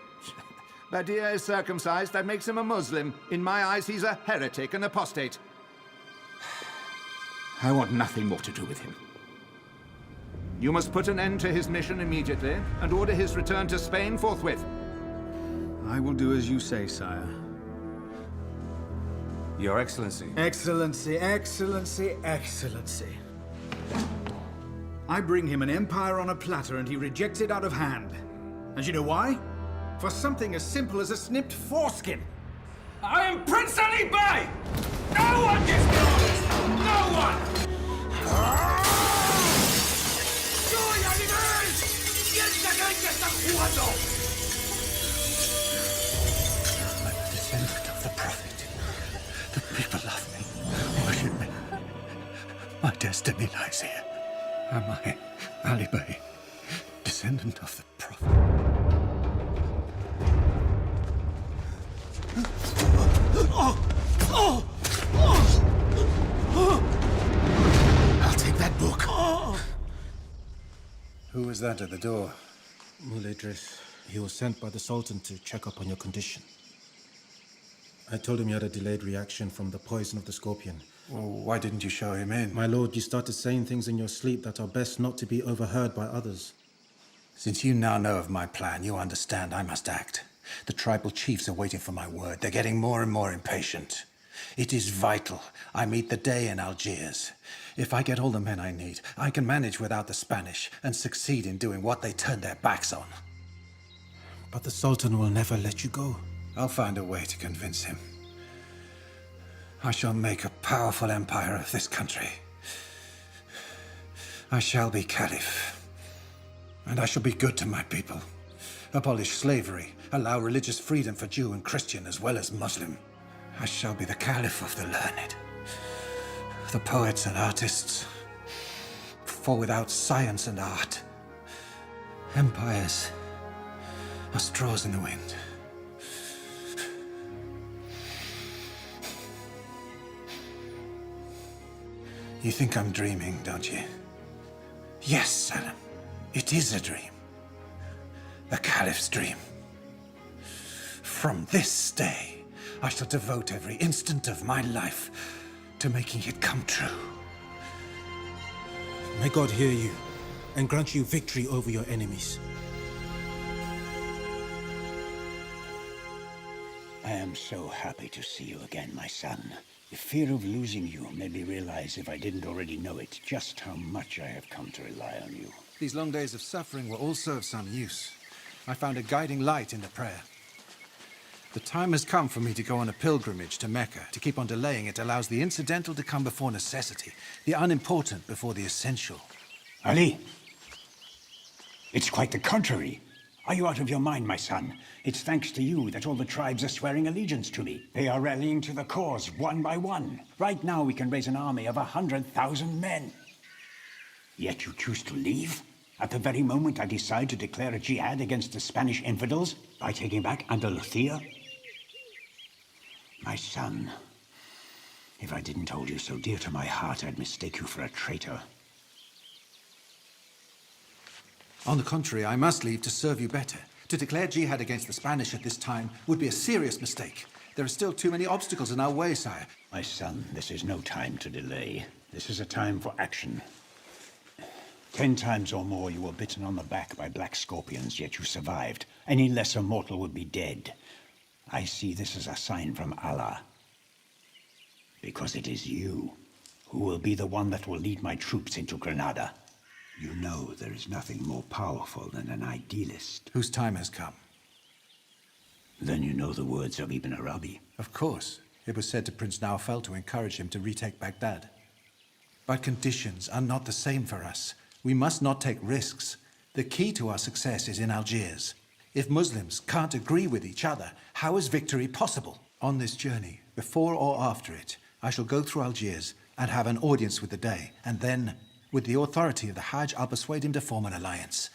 Badia is circumcised, that makes him a Muslim. In my eyes, he's a heretic, an apostate. I want nothing more to do with him. You must put an end to his mission immediately, and order his return to Spain forthwith. I will do as you say, sire. Your Excellency. Excellency, Excellency, Excellency. I bring him an empire on a platter, and he rejects it out of hand. And you know why? For something as simple as a snipped foreskin. I am Prince Ali Bey! No one gives me orders! No one! ¡Soy animal! ¡Piensa que hay que estar jugando! I'm a descendant of the Prophet. The people love me, worship me. My destiny lies here. Am I, Ali Bey, descendant of the Prophet? I'll take that book. Who was that at the door? Moulay Idris. He was sent by the Sultan to check up on your condition. I told him you had a delayed reaction from the poison of the scorpion. Well, why didn't you show him in? My lord, you started saying things in your sleep that are best not to be overheard by others. Since you now know of my plan, you understand I must act. The tribal chiefs are waiting for my word. They're getting more and more impatient. It is vital I meet the day in Algiers. If I get all the men I need, I can manage without the Spanish and succeed in doing what they turned their backs on. But the Sultan will never let you go. I'll find a way to convince him. I shall make a powerful empire of this country. I shall be Caliph. And I shall be good to my people. Abolish slavery, allow religious freedom for Jew and Christian as well as Muslim. I shall be the Caliph of the learned, the poets and artists. For without science and art, empires are straws in the wind. You think I'm dreaming, don't you? Yes, Salam. It is a dream. The Caliph's dream. From this day, I shall devote every instant of my life to making it come true. May God hear you and grant you victory over your enemies. I am so happy to see you again, my son. The fear of losing you made me realize, if I didn't already know it, just how much I have come to rely on you. These long days of suffering were also of some use. I found a guiding light in the prayer. The time has come for me to go on a pilgrimage to Mecca. To keep on delaying it allows the incidental to come before necessity, the unimportant before the essential. Ali! It's quite the contrary. Are you out of your mind, my son? It's thanks to you that all the tribes are swearing allegiance to me. They are rallying to the cause, one by one. Right now we can raise an army of 100,000 men. Yet you choose to leave? At the very moment I decide to declare a jihad against the Spanish infidels by taking back Andalusia? My son, if I didn't hold you so dear to my heart, I'd mistake you for a traitor. On the contrary, I must leave to serve you better. To declare jihad against the Spanish at this time would be a serious mistake. There are still too many obstacles in our way, sire. My son, this is no time to delay. This is a time for action. 10 times or more you were bitten on the back by black scorpions, yet you survived. Any lesser mortal would be dead. I see this as a sign from Allah. Because it is you who will be the one that will lead my troops into Granada. You know there is nothing more powerful than an idealist. Whose time has come. Then you know the words of Ibn Arabi. Of course. It was said to Prince Naufel to encourage him to retake Baghdad. But conditions are not the same for us. We must not take risks. The key to our success is in Algiers. If Muslims can't agree with each other, how is victory possible? On this journey, before or after it, I shall go through Algiers and have an audience with the Dey, and then, with the authority of the Hajj, I'll persuade him to form an alliance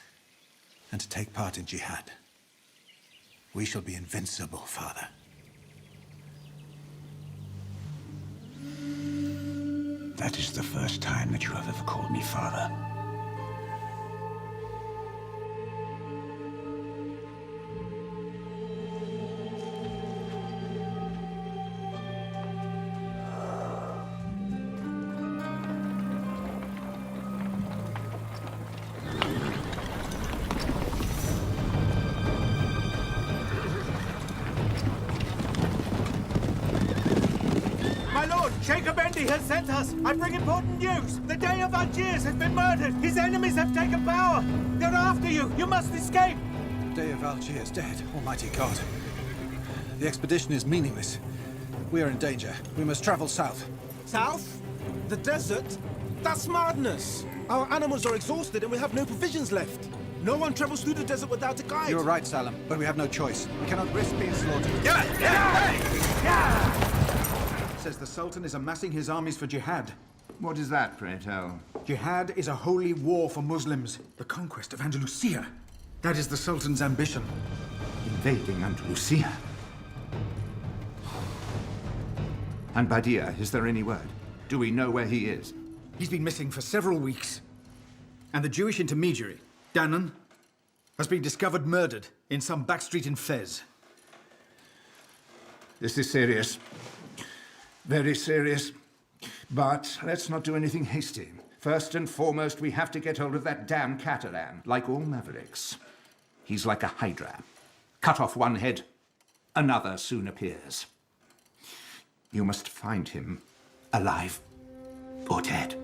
and to take part in jihad. We shall be invincible, father. That is the first time that you have ever called me father. Has sent us. I bring important news. The Dey of Algiers has been murdered. His enemies have taken power. They're after you. You must escape. Dey of Algiers dead. Almighty God. The expedition is meaningless. We are in danger. We must travel south. South? The desert? That's madness. Our animals are exhausted and we have no provisions left. No one travels through the desert without a guide. You're right, Salam, but we have no choice. We cannot risk being slaughtered. Says the Sultan is amassing his armies for jihad. What is that, pray tell? Jihad is a holy war for Muslims. The conquest of Andalusia. That is the Sultan's ambition. Invading Andalusia? And Badia, is there any word? Do we know where he is? He's been missing for several weeks. And the Jewish intermediary, Danan, has been discovered murdered in some back street in Fez. This is serious. Very serious. But let's not do anything hasty. First and foremost, we have to get hold of that damn Catalan, like all mavericks. He's like a hydra. Cut off one head, another soon appears. You must find him, alive or dead.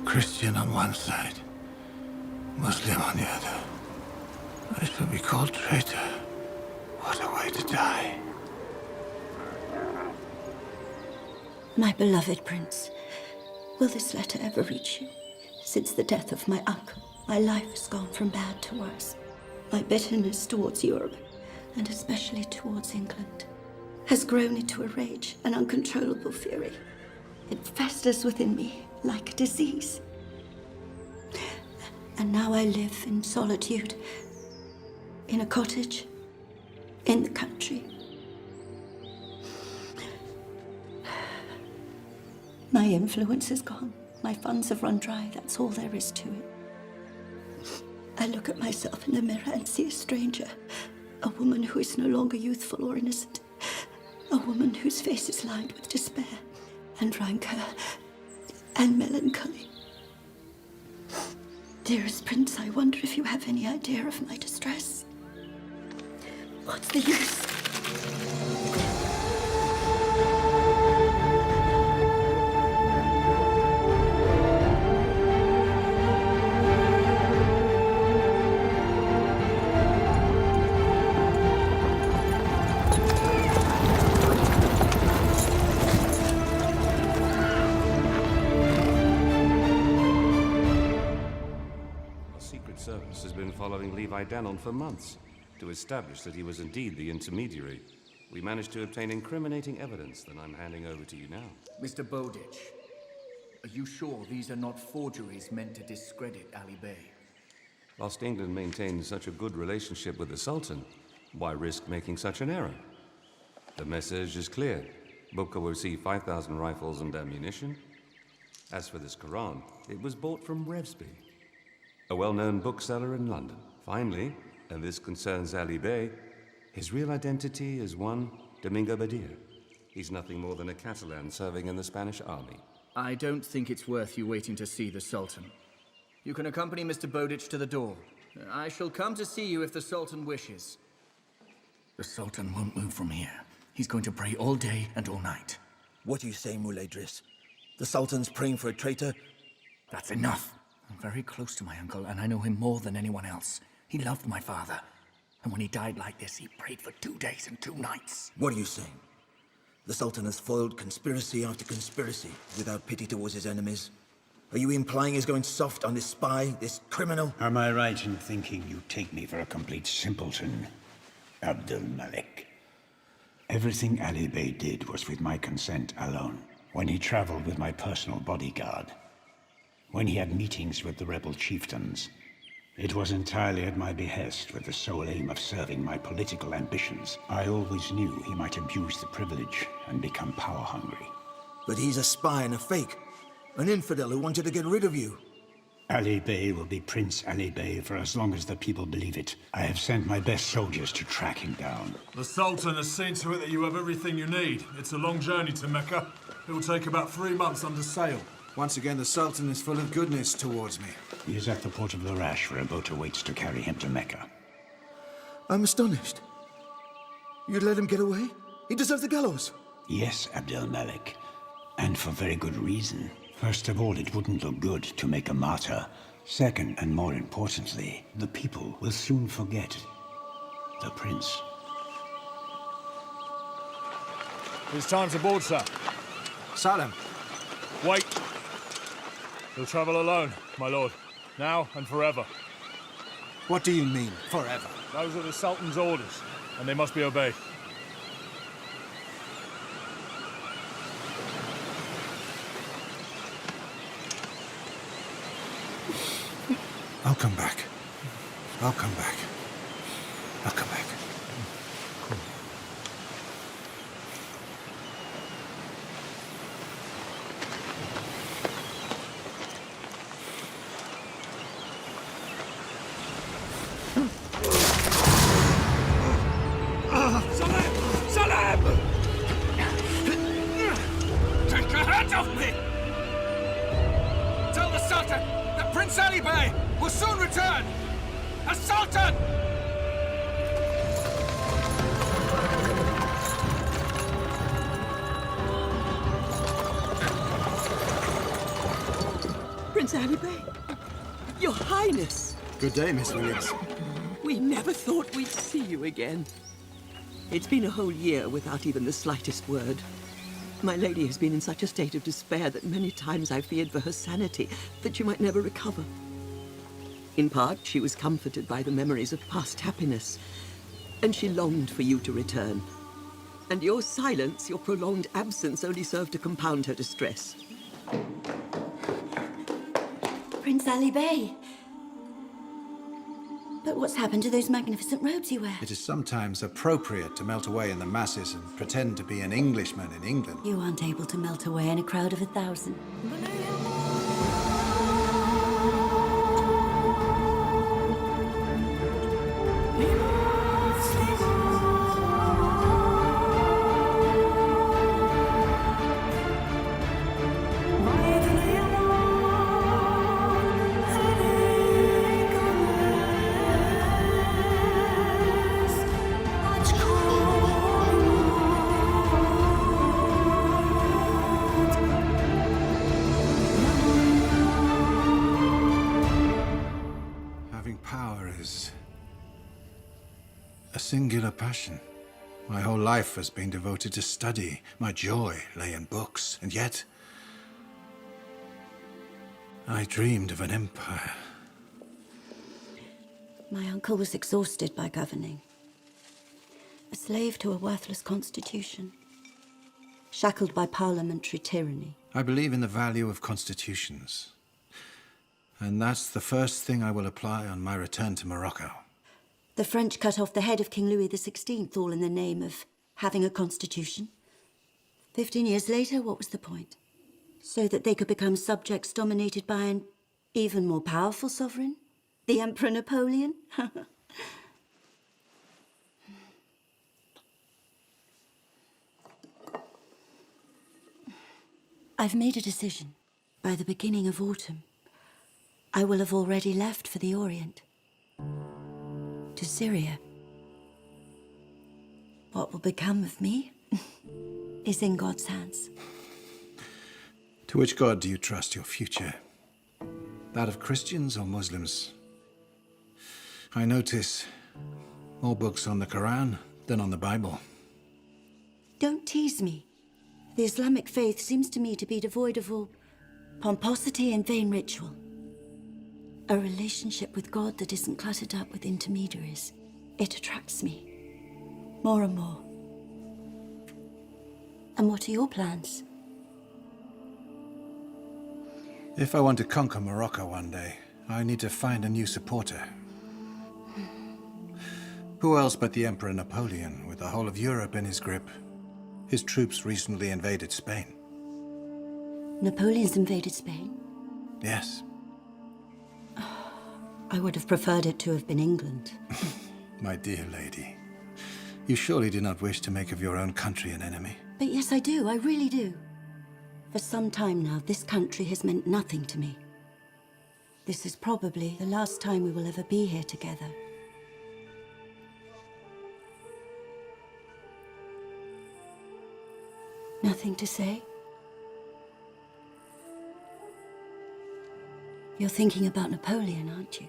Christian on one side, Muslim on the other. I shall be called traitor. What a way to die. My beloved prince, will this letter ever reach you? Since the death of my uncle, my life has gone from bad to worse. My bitterness towards Europe, and especially towards England, has grown into a rage, an uncontrollable fury. It festers within me like a disease. And now I live in solitude, in a cottage, in the country. My influence is gone. My funds have run dry. That's all there is to it. I look at myself in the mirror and see a stranger, a woman who is no longer youthful or innocent, a woman whose face is lined with despair and rancor and melancholy. Dearest Prince, I wonder if you have any idea of my distress. What's the use? Service has been following Levi Danon for months to establish that he was indeed the intermediary. We managed to obtain incriminating evidence that I'm handing over to you now. Mr. Bowditch, are you sure these are not forgeries meant to discredit Ali Bey? Whilst England maintains such a good relationship with the Sultan, why risk making such an error? The message is clear. Bukka will receive 5,000 rifles and ammunition. As for this Quran, it was bought from Revsby, a well-known bookseller in London. Finally, and this concerns Ali Bey, his real identity is one Domingo Badia. He's nothing more than a Catalan serving in the Spanish army. I don't think it's worth you waiting to see the Sultan. You can accompany Mr. Bowditch to the door. I shall come to see you if the Sultan wishes. The Sultan won't move from here. He's going to pray all day and all night. What do you say, Moulay Driss? The Sultan's praying for a traitor? That's enough. I'm very close to my uncle, and I know him more than anyone else. He loved my father. And when he died like this, he prayed for 2 days and 2 nights. What are you saying? The Sultan has foiled conspiracy after conspiracy without pity towards his enemies. Are you implying he's going soft on this spy, this criminal? Am I right in thinking you take me for a complete simpleton, Abdul Malik? Everything Ali Bey did was with my consent alone. When he traveled with my personal bodyguard, when he had meetings with the rebel chieftains, it was entirely at my behest with the sole aim of serving my political ambitions. I always knew he might abuse the privilege and become power-hungry. But he's a spy and a fake. An infidel who wanted to get rid of you. Ali Bey will be Prince Ali Bey for as long as the people believe it. I have sent my best soldiers to track him down. The Sultan has seen to it that you have everything you need. It's a long journey to Mecca. It will take about 3 months under sail. Once again, the Sultan is full of goodness towards me. He is at the port of Larash where a boat awaits to carry him to Mecca. I'm astonished. You'd let him get away? He deserves the gallows. Yes, Abdel Malik. And for very good reason. First of all, it wouldn't look good to make a martyr. Second, and more importantly, the people will soon forget the prince. It's time to board, sir. Salem. Wait. You'll travel alone, my lord. Now and forever. What do you mean, forever? Those are the Sultan's orders, and they must be obeyed. I'll come back. I'll come back. I'll come back. Prince Ali Bey, Your Highness. Good day, Miss Williams. We never thought we'd see you again. It's been a whole year without even the slightest word. My lady has been in such a state of despair that many times I feared for her sanity, that she might never recover. In part, she was comforted by the memories of past happiness, and she longed for you to return. And your silence, your prolonged absence, only served to compound her distress. Prince Ali Bey. But what's happened to those magnificent robes you wear? It is sometimes appropriate to melt away in the masses and pretend to be an Englishman in England. You aren't able to melt away in a crowd of 1,000. Having power is a singular passion. My whole life has been devoted to study. My joy lay in books, and yet I dreamed of an empire. My uncle was exhausted by governing. A slave to a worthless constitution. Shackled by parliamentary tyranny. I believe in the value of constitutions. And that's the first thing I will apply on my return to Morocco. The French cut off the head of King Louis XVI, all in the name of having a constitution. 15 years later, what was the point? So that they could become subjects dominated by an even more powerful sovereign? The Emperor Napoleon? I've made a decision. By the beginning of autumn, I will have already left for the Orient. To Syria. What will become of me is in God's hands. To which God do you trust your future? That of Christians or Muslims? I notice more books on the Quran than on the Bible. Don't tease me. The Islamic faith seems to me to be devoid of all pomposity and vain ritual. A relationship with God that isn't cluttered up with intermediaries. It attracts me. More and more. And what are your plans? If I want to conquer Morocco one day, I need to find a new supporter. Who else but the Emperor Napoleon, with the whole of Europe in his grip? His troops recently invaded Spain. Napoleon's invaded Spain? Yes. I would have preferred it to have been England. My dear lady, you surely do not wish to make of your own country an enemy. But yes, I do. I really do. For some time now, this country has meant nothing to me. This is probably the last time we will ever be here together. Nothing to say? You're thinking about Napoleon, aren't you?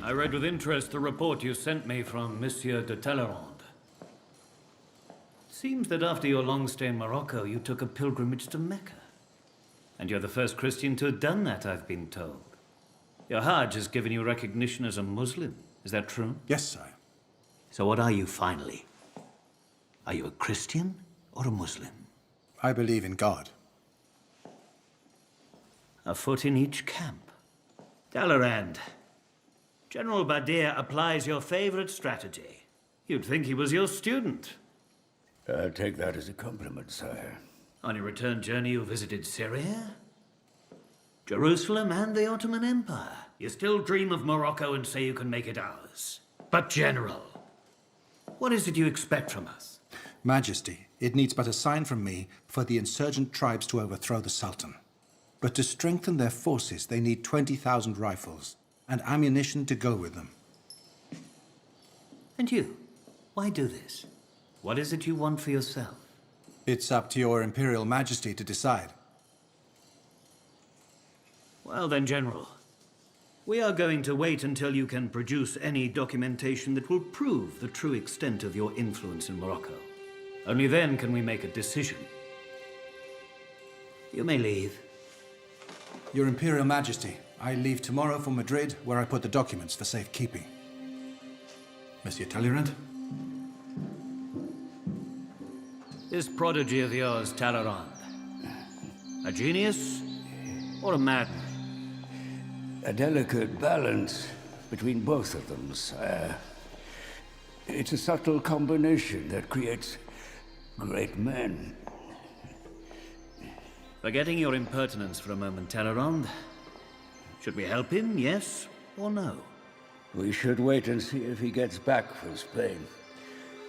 I read with interest the report you sent me from Monsieur de Talleyrand. It seems that after your long stay in Morocco, you took a pilgrimage to Mecca. And you're the first Christian to have done that, I've been told. Your Hajj has given you recognition as a Muslim. Is that true? Yes, sire. So what are you, finally? Are you a Christian or a Muslim? I believe in God. A foot in each camp. Talleyrand, General Badir applies your favorite strategy. You'd think he was your student. I'll take that as a compliment, sire. On your return journey, you visited Syria, Jerusalem, and the Ottoman Empire. You still dream of Morocco and say you can make it ours. But, General, what is it you expect from us? Majesty, it needs but a sign from me for the insurgent tribes to overthrow the Sultan. But to strengthen their forces, they need 20,000 rifles and ammunition to go with them. And you, why do this? What is it you want for yourself? It's up to your Imperial Majesty to decide. Well then, General, We are going to wait until you can produce any documentation that will prove the true extent of your influence in Morocco. Only then can we make a decision. You may leave. Your Imperial Majesty, I leave tomorrow for Madrid, where I put the documents for safekeeping. Monsieur Talleyrand? This prodigy of yours, Talleyrand, a genius or a madman? A delicate balance between both of them, sire. It's a subtle combination that creates great men. Forgetting your impertinence for a moment, Talleyrand, should we help him, yes or no? We should wait and see if he gets back from Spain.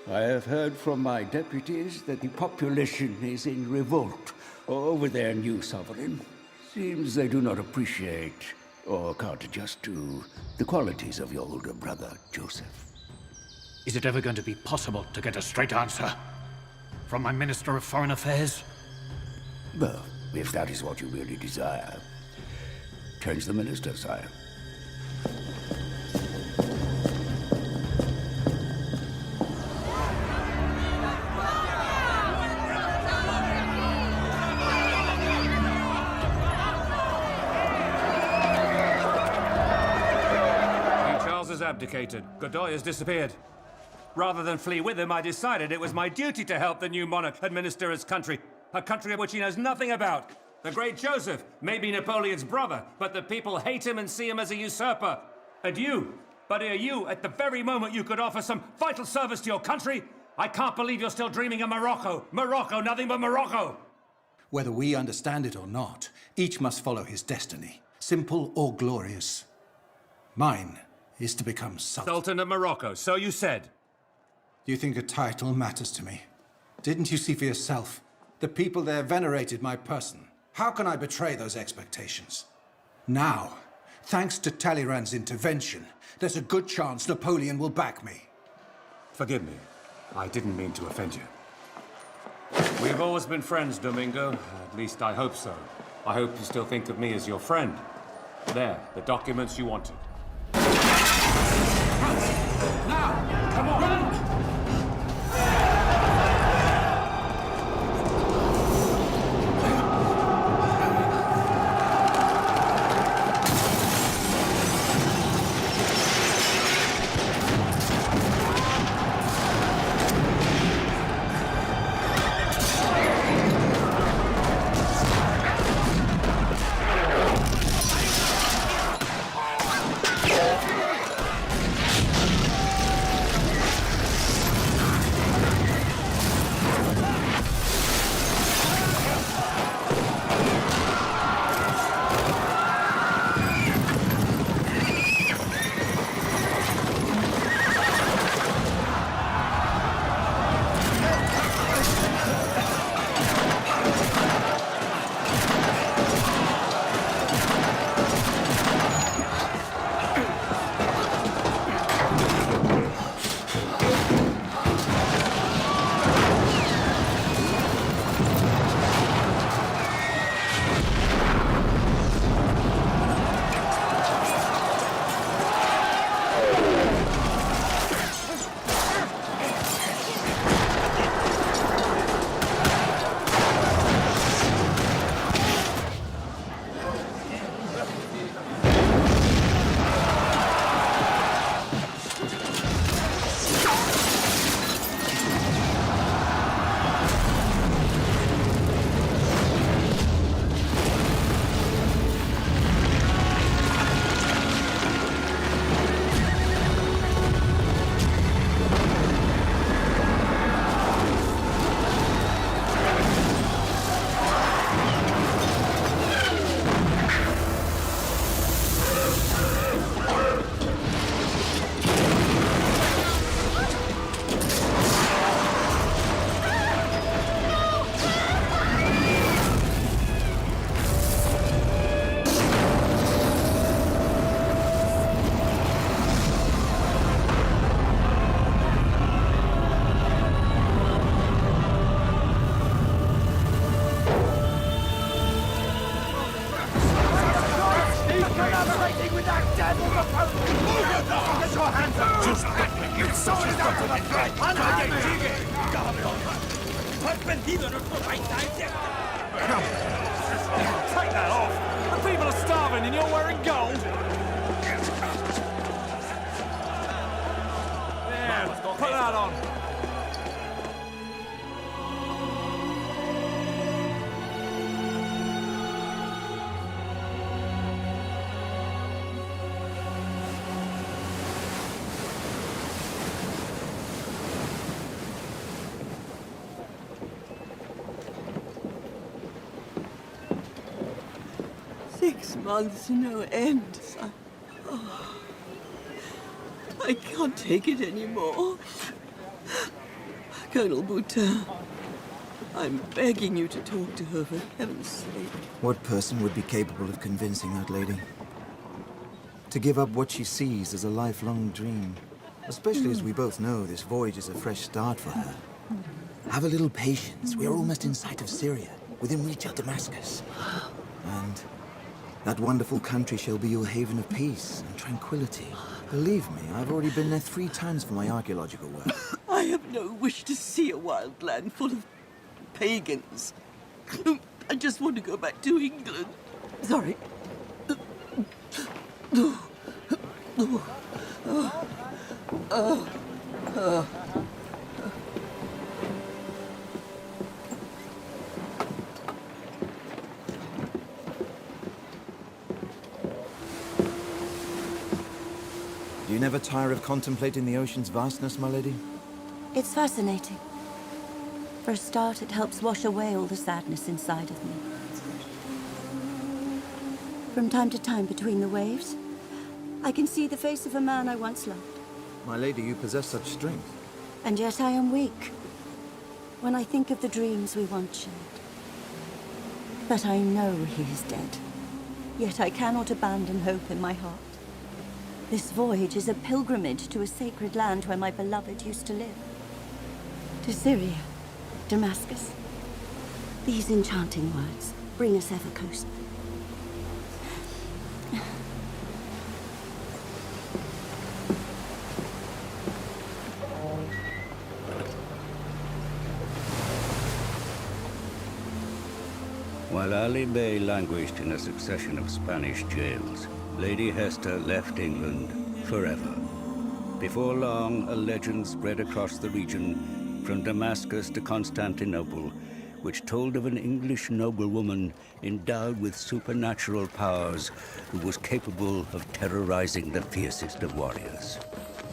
I have heard from my deputies that the population is in revolt over their new sovereign. Seems they do not appreciate or can't adjust to the qualities of your older brother, Joseph. Is it ever going to be possible to get a straight answer from my Minister of Foreign Affairs? Well, if that is what you really desire, change the minister, sire. Abdicated. Godoy has disappeared. Rather than flee with him, I decided it was my duty to help the new monarch administer his country. A country of which he knows nothing about. The great Joseph may be Napoleon's brother, but the people hate him and see him as a usurper. And you, buddy, are you, at the very moment you could offer some vital service to your country? I can't believe you're still dreaming of Morocco. Morocco, nothing but Morocco. Whether we understand it or not, each must follow his destiny, simple or glorious. Mine is to become Sultan of Morocco, so you said. Do you think a title matters to me? Didn't you see for yourself? The people there venerated my person. How can I betray those expectations? Now, thanks to Talleyrand's intervention, there's a good chance Napoleon will back me. Forgive me. I didn't mean to offend you. We've always been friends, Domingo. At least I hope so. I hope you still think of me as your friend. There, the documents you wanted. Now! Come on! Run! Take that off! The people are starving and you're wearing gold! Yeah, put that on! 6 months, no end, son. Oh, I can't take it anymore. Colonel Boutin, I'm begging you to talk to her for heaven's sake. What person would be capable of convincing that lady? To give up what she sees as a lifelong dream. Especially as we both know this voyage is a fresh start for her. Have a little patience. We are almost in sight of Syria, within reach of Damascus. And that wonderful country shall be your haven of peace and tranquility. Believe me, I've already been there 3 times for my archaeological work. I have no wish to see a wild land full of pagans. I just want to go back to England. Sorry. Do you never tire of contemplating the ocean's vastness, my lady? It's fascinating. For a start, it helps wash away all the sadness inside of me. From time to time, between the waves, I can see the face of a man I once loved. My lady, you possess such strength. And yet I am weak when I think of the dreams we once shared. But I know he is dead. Yet I cannot abandon hope in my heart. This voyage is a pilgrimage to a sacred land where my beloved used to live. To Syria, Damascus. These enchanting words bring us ever closer. While Ali Bey languished in a succession of Spanish jails, Lady Hester left England forever. Before long, a legend spread across the region from Damascus to Constantinople, which told of an English noblewoman endowed with supernatural powers who was capable of terrorizing the fiercest of warriors.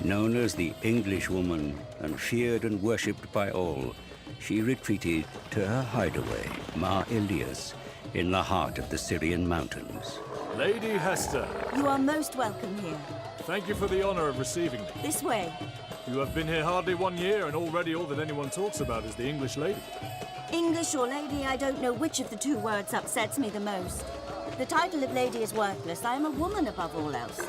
Known as the English woman and feared and worshipped by all, she retreated to her hideaway, Mar Elias, in the heart of the Syrian mountains. Lady Hester. You are most welcome here. Thank you for the honor of receiving me. This way. You have been here hardly 1 year, and already all that anyone talks about is the English lady. English or lady, I don't know which of the 2 words upsets me the most. The title of lady is worthless. I am a woman above all else.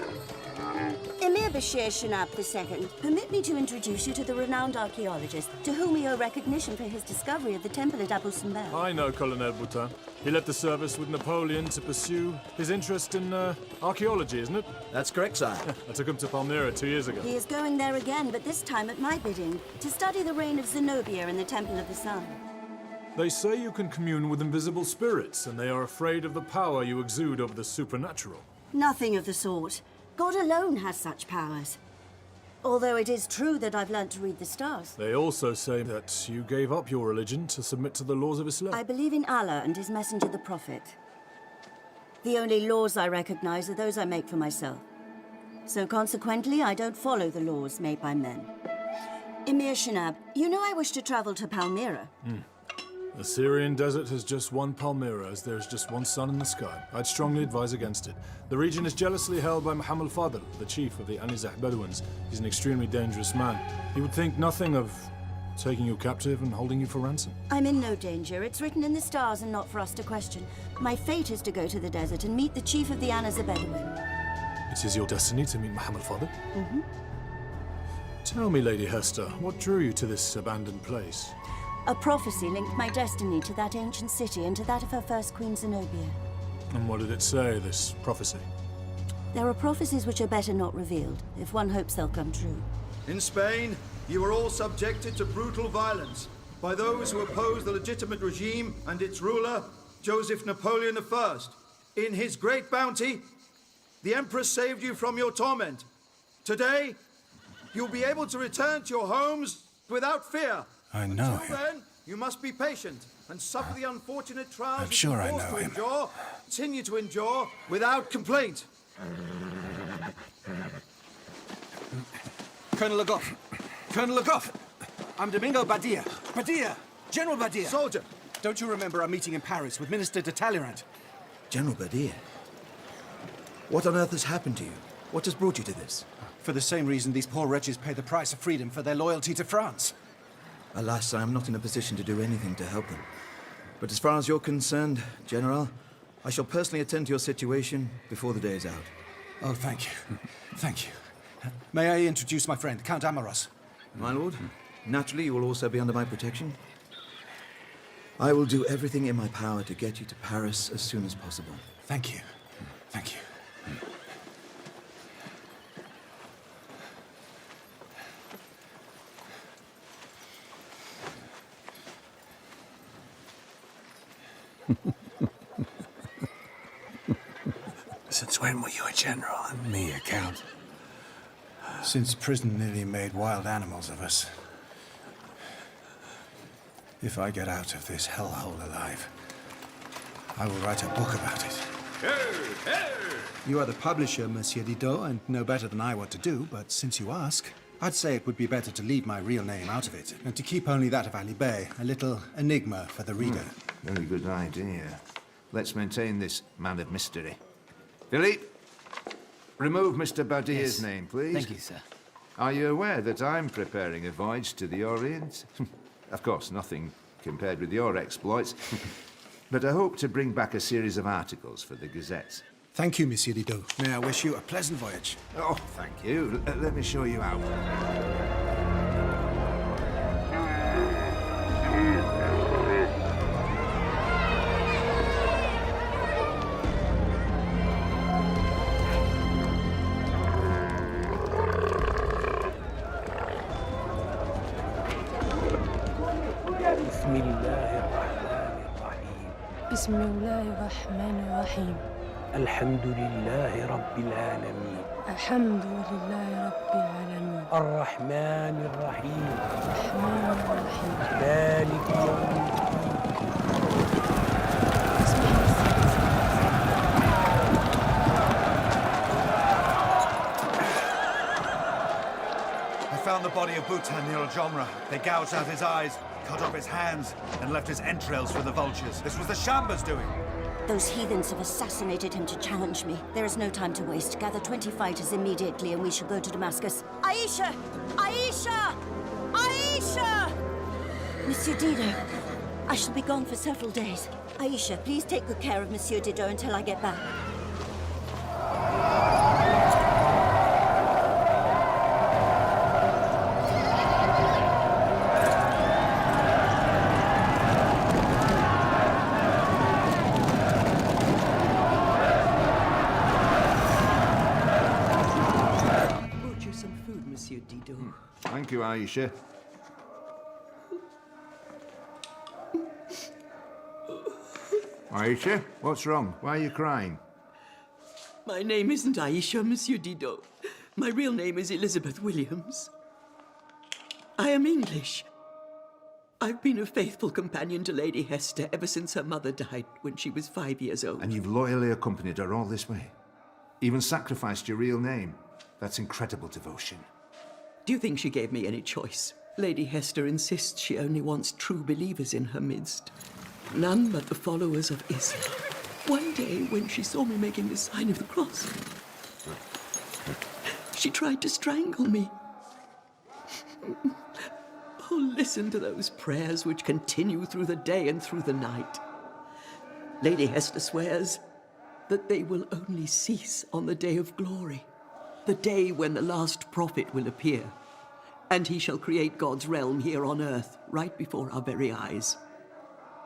Emir Bashir Shanab II, permit me to introduce you to the renowned archaeologist, to whom we owe recognition for his discovery of the temple at Abu Simbel. I know Colonel Boutin. He left the service with Napoleon to pursue his interest in archaeology, isn't it? That's correct, sire. I took him to Palmyra 2 years ago. He is going there again, but this time at my bidding, to study the reign of Zenobia in the Temple of the Sun. They say you can commune with invisible spirits, and they are afraid of the power you exude over the supernatural. Nothing of the sort. God alone has such powers. Although it is true that I've learnt to read the stars. They also say that you gave up your religion to submit to the laws of Islam. I believe in Allah and his messenger, the Prophet. The only laws I recognize are those I make for myself. So consequently, I don't follow the laws made by men. Emir Shanab, you know I wish to travel to Palmyra. The Syrian desert has just one Palmyra, as there's just one sun in the sky. I'd strongly advise against it. The region is jealously held by Muhammad Fadl, the chief of the Anizah Bedouins. He's an extremely dangerous man. He would think nothing of taking you captive and holding you for ransom. I'm in no danger. It's written in the stars and not for us to question. My fate is to go to the desert and meet the chief of the Anizah Bedouin. It is your destiny to meet Muhammad Fadl? Tell me, Lady Hester, what drew you to this abandoned place? A prophecy linked my destiny to that ancient city and to that of her first queen, Zenobia. And what did it say, this prophecy? There are prophecies which are better not revealed, if one hopes they'll come true. In Spain, you were all subjected to brutal violence. by those who oppose the legitimate regime and its ruler, Joseph Napoleon I. In his great bounty, the Emperor saved you from your torment. Today, you'll be able to return to your homes without fear. I know Until him. then, you must be patient and suffer the unfortunate trials I'm sure that I you're forced know to him. endure. Continue to endure without complaint. Colonel Le Goff! Colonel Le Goff! I'm Domingo Badia. Badia! General Badia! Soldier! Don't you remember our meeting in Paris with Minister de Talleyrand? General Badia, what on earth has happened to you? What has brought you to this? For the same reason these poor wretches pay the price of freedom for their loyalty to France. Alas, I am not in a position to do anything to help them. But as far as you're concerned, General, I shall personally attend to your situation before the day is out. Oh, thank you. Thank you. May I introduce my friend, Count Amaros? My lord, naturally you will also be under my protection. I will do everything in my power to get you to Paris as soon as possible. Thank you. Thank you. Since when were you a general and me a count? Since prison nearly made wild animals of us. If I get out of this hellhole alive, I will write a book about it. You are the publisher, Monsieur Didot, and know better than I what to do, but since you ask, I'd say it would be better to leave my real name out of it, and to keep only that of Ali Bey, a little enigma for the reader. Very good idea. Let's maintain this man of mystery. Philippe, remove Mr. Badia's name, please. Thank you, sir. Are you aware that I'm preparing a voyage to the Orient? Of course, nothing compared with your exploits. But I hope to bring back a series of articles for the Gazettes. Thank you, Monsieur Didot. May I wish you a pleasant voyage. Oh, thank you. Let me show you out. بسم الله الرحمن الرحيم الحمد لله رب العالمين الحمد لله رب العالمين الرحمن الرحيم الرحمن الرحيم مالك يوم I found the body of Bhutan near Al-Jomra. They gouged out his eyes, cut off his hands, and left his entrails for the vultures. This was the Shambha's doing. Those heathens have assassinated him to challenge me. There is no time to waste. Gather 20 fighters immediately and we shall go to Damascus. Aisha! Aisha! Aisha! Monsieur Didot, I shall be gone for several days. Aisha, please take good care of Monsieur Didot until I get back. Thank you, Aisha. Aisha, what's wrong? Why are you crying? My name isn't Aisha, Monsieur Didot. My real name is Elizabeth Williams. I am English. I've been a faithful companion to Lady Hester ever since her mother died when she was 5 years old. And you've loyally accompanied her all this way? Even sacrificed your real name? That's incredible devotion. Do you think she gave me any choice? Lady Hester insists she only wants true believers in her midst. None but the followers of Islam. One day, when she saw me making the sign of the cross, she tried to strangle me. Oh, listen to those prayers which continue through the day and through the night. Lady Hester swears that they will only cease on the day of glory, the day when the last prophet will appear, and he shall create God's realm here on earth, right before our very eyes.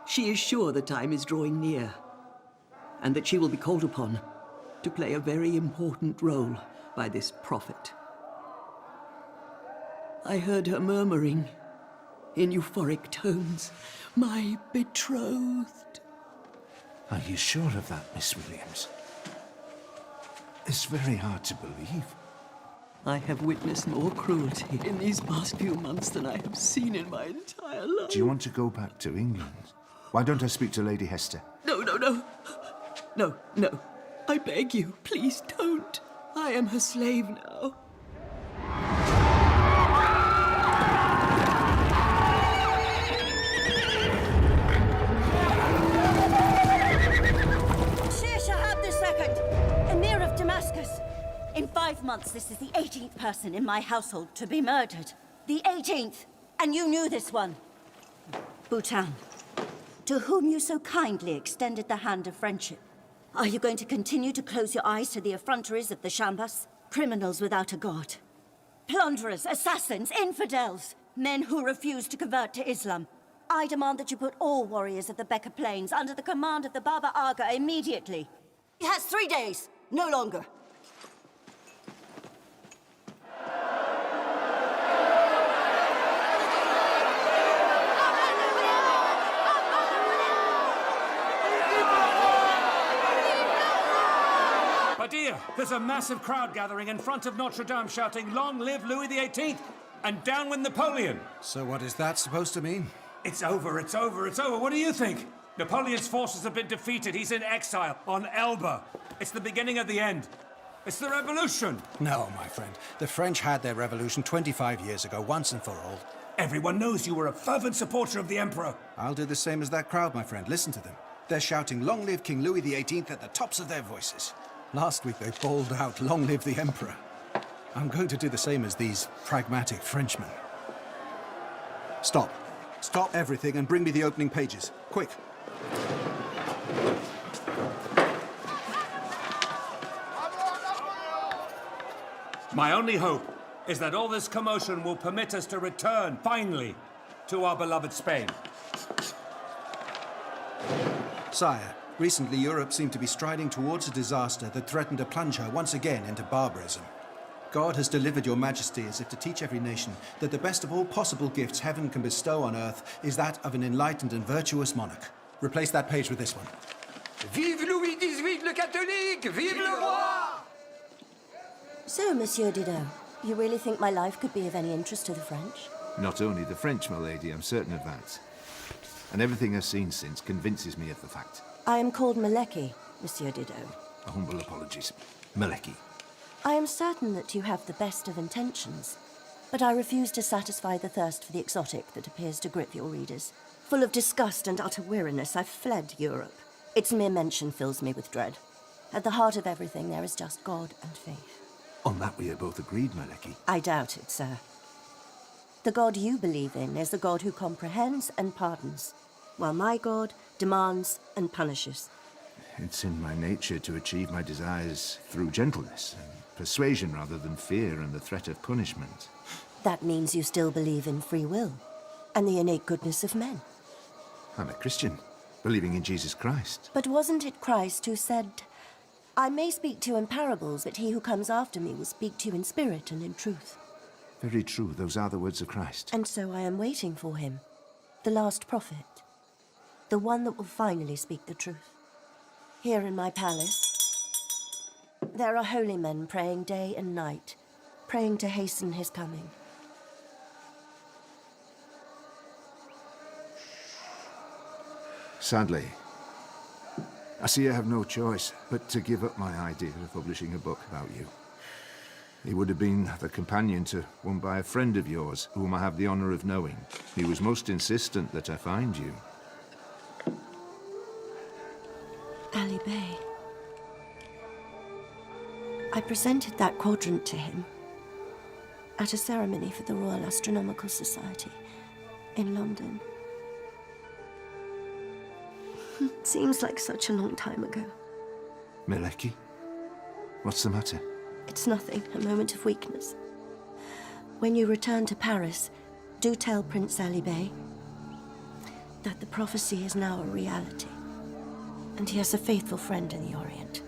She is sure the time is drawing near, and that she will be called upon to play a very important role by this prophet. I heard her murmuring in euphoric tones. My betrothed. Are you sure of that, Miss Williams? It's very hard to believe. I have witnessed more cruelty in these past few months than I have seen in my entire life. Do you want to go back to England? Why don't I speak to Lady Hester? No, no, no. No, no. I beg you, please don't. I am her slave now. Shir Shahab II, Emir of Damascus. In 5 months, this is the 18th person in my household to be murdered. The 18th! And you knew this one. Bhutan, to whom you so kindly extended the hand of friendship. Are you going to continue to close your eyes to the effronteries of the Shambas? Criminals without a god. Plunderers, assassins, infidels. Men who refuse to convert to Islam. I demand that you put all warriors of the Bekaa Plains under the command of the Baba Aga immediately. He has 3 days, no longer. Badia, there's a massive crowd gathering in front of Notre Dame shouting, "Long live Louis XVIII!" and "Down with Napoleon!" So what is that supposed to mean? It's over, it's over, it's over. What do you think? Napoleon's forces have been defeated. He's in exile on Elba. It's the beginning of the end. It's the revolution. No, my friend. The French had their revolution 25 years ago, once and for all. Everyone knows you were a fervent supporter of the Emperor. I'll do the same as that crowd, my friend. Listen to them. They're shouting, "Long live King Louis XVIII" at the tops of their voices. Last week they bawled out, "Long live the Emperor." I'm going to do the same as these pragmatic Frenchmen. Stop. Stop everything and bring me the opening pages. Quick. My only hope is that all this commotion will permit us to return, finally, to our beloved Spain. Sire, recently Europe seemed to be striding towards a disaster that threatened to plunge her once again into barbarism. God has delivered your majesty as if to teach every nation that the best of all possible gifts heaven can bestow on earth is that of an enlightened and virtuous monarch. Replace that page with this one. Vive Louis XVIII le catholique! Vive le roi! So, Monsieur Didot, you really think my life could be of any interest to the French? Not only the French, my lady, I'm certain of that. And everything I've seen since convinces me of the fact. I am called Maleki, Monsieur Didot. Humble apologies. Maleki. I am certain that you have the best of intentions, but I refuse to satisfy the thirst for the exotic that appears to grip your readers. Full of disgust and utter weariness, I've fled Europe. Its mere mention fills me with dread. At the heart of everything, there is just God and faith. On that we are both agreed, Maleki. I doubt it, sir. The God you believe in is the God who comprehends and pardons, while my God demands and punishes. It's in my nature to achieve my desires through gentleness and persuasion rather than fear and the threat of punishment. That means you still believe in free will and the innate goodness of men. I'm a Christian, believing in Jesus Christ. But wasn't it Christ who said, "I may speak to you in parables, but he who comes after me will speak to you in spirit and in truth"? Very true, those are the words of Christ. And so I am waiting for him, the last prophet, the one that will finally speak the truth. Here in my palace, there are holy men praying day and night, praying to hasten his coming. Sadly, I see I have no choice but to give up my idea of publishing a book about you. He would have been the companion to one by a friend of yours, whom I have the honor of knowing. He was most insistent that I find you. Ali Bey. I presented that quadrant to him at a ceremony for the Royal Astronomical Society in London. It seems like such a long time ago. Maleki? What's the matter? It's nothing, a moment of weakness. When you return to Paris, do tell Prince Ali Bey that the prophecy is now a reality, and he has a faithful friend in the Orient.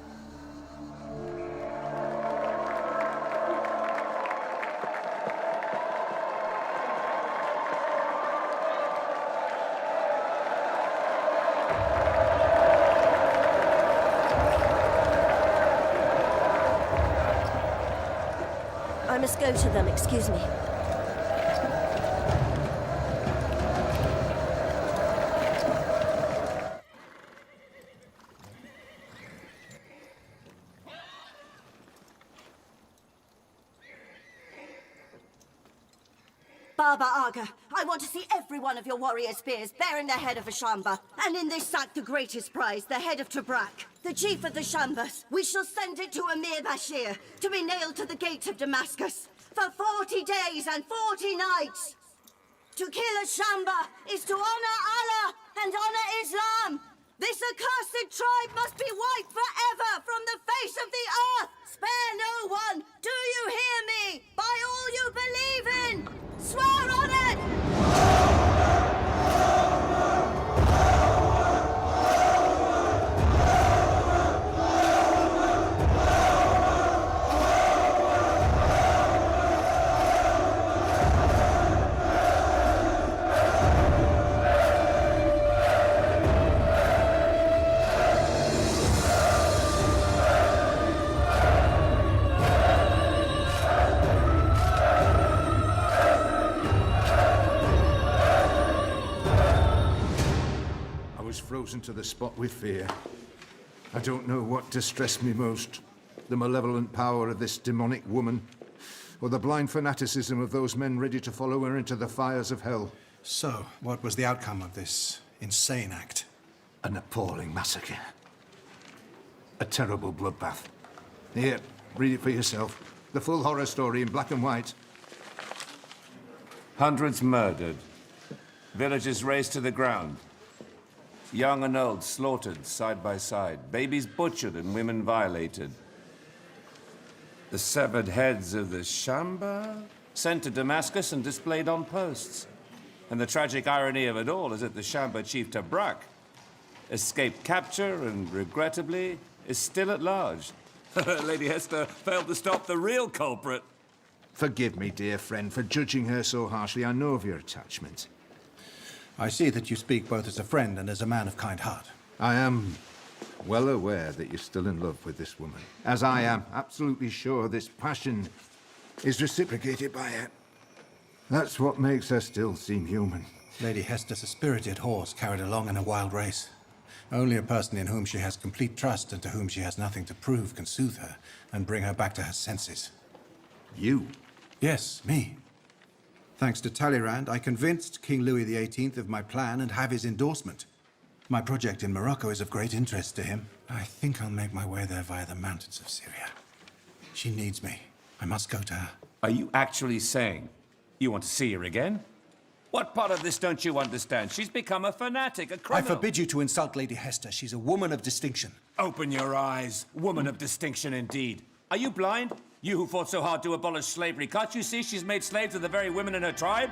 must go to them, excuse me. Baba Aga, I want to see every one of your warrior spears bearing the head of a Shamba. And in this sack, the greatest prize, the head of Tabrak, the chief of the Shambas. We shall send it to Amir Bashir to be nailed to the gates of Damascus for 40 days and 40 nights. To kill a Shamba is to honor Allah and honor Islam. This accursed tribe must be wiped forever from the face of the earth. Spare no one. Do you hear me? By all you believe in. Swear on it! Frozen to the spot with fear. I don't know what distressed me most, the malevolent power of this demonic woman, or the blind fanaticism of those men ready to follow her into the fires of hell. So, what was the outcome of this insane act? An appalling massacre. A terrible bloodbath. Here, read it for yourself. The full horror story in black and white. Hundreds murdered. Villages razed to the ground. Young and old slaughtered side by side. Babies butchered and women violated. The severed heads of the Shamba sent to Damascus and displayed on posts. And the tragic irony of it all is that the Shamba chief Tabrak escaped capture and, regrettably, is still at large. Lady Hester failed to stop the real culprit. Forgive me, dear friend, for judging her so harshly. I know of your attachment. I see that you speak both as a friend and as a man of kind heart. I am well aware that you're still in love with this woman, as I am absolutely sure this passion is reciprocated by her. That's what makes her still seem human. Lady Hester's a spirited horse carried along in a wild race. Only a person in whom she has complete trust and to whom she has nothing to prove can soothe her and bring her back to her senses. You? Yes, me. Thanks to Talleyrand, I convinced King Louis XVIII of my plan and have his endorsement. My project in Morocco is of great interest to him. I think I'll make my way there via the mountains of Syria. She needs me. I must go to her. Are you actually saying you want to see her again? What part of this don't you understand? She's become a fanatic, a criminal. I forbid you to insult Lady Hester. She's a woman of distinction. Open your eyes. Woman of distinction indeed. Are you blind? You who fought so hard to abolish slavery, can't you see she's made slaves of the very women in her tribe?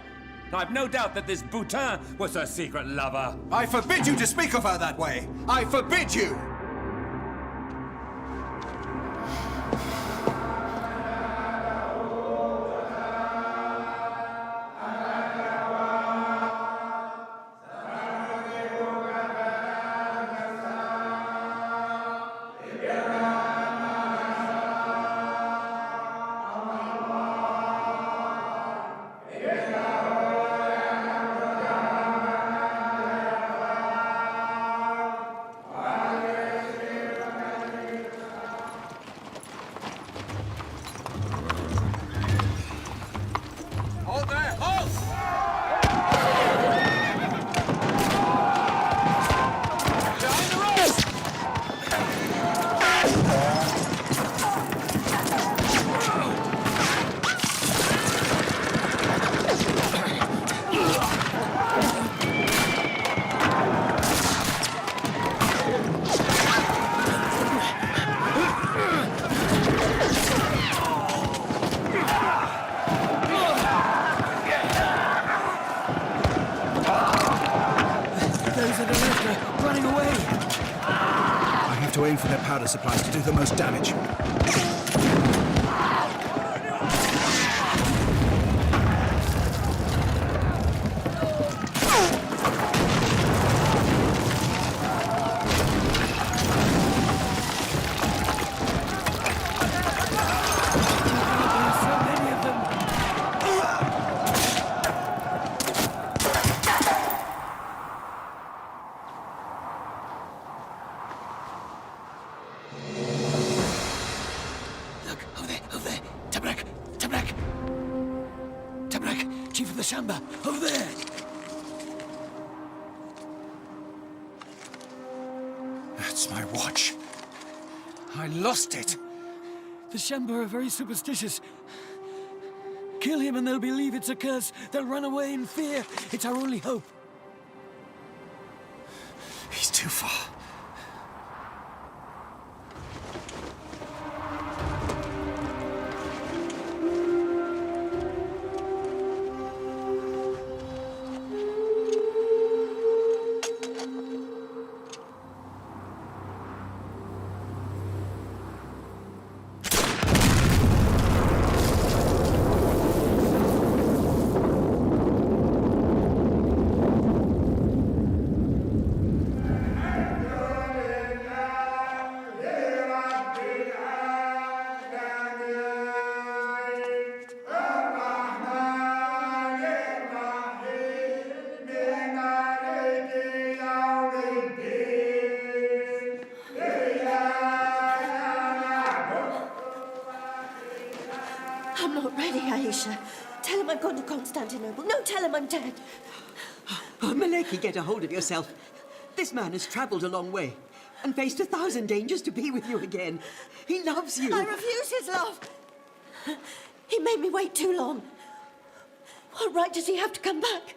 I've no doubt that this Boutin was her secret lover. I forbid you to speak of her that way! I forbid you! To aim for their powder supplies to do the most damage. So many of them. Shamba, over there! That's my watch. I lost it. The Shamba are very superstitious. Kill him and they'll believe it's a curse. They'll run away in fear. It's our only hope. He's too far. I'm not ready, Aisha. Tell him I've gone to Constantinople. No, tell him I'm dead. Oh, Maleki, get a hold of yourself. This man has travelled a long way and faced 1,000 dangers to be with you again. He loves you. I refuse his love. He made me wait too long. What right does he have to come back?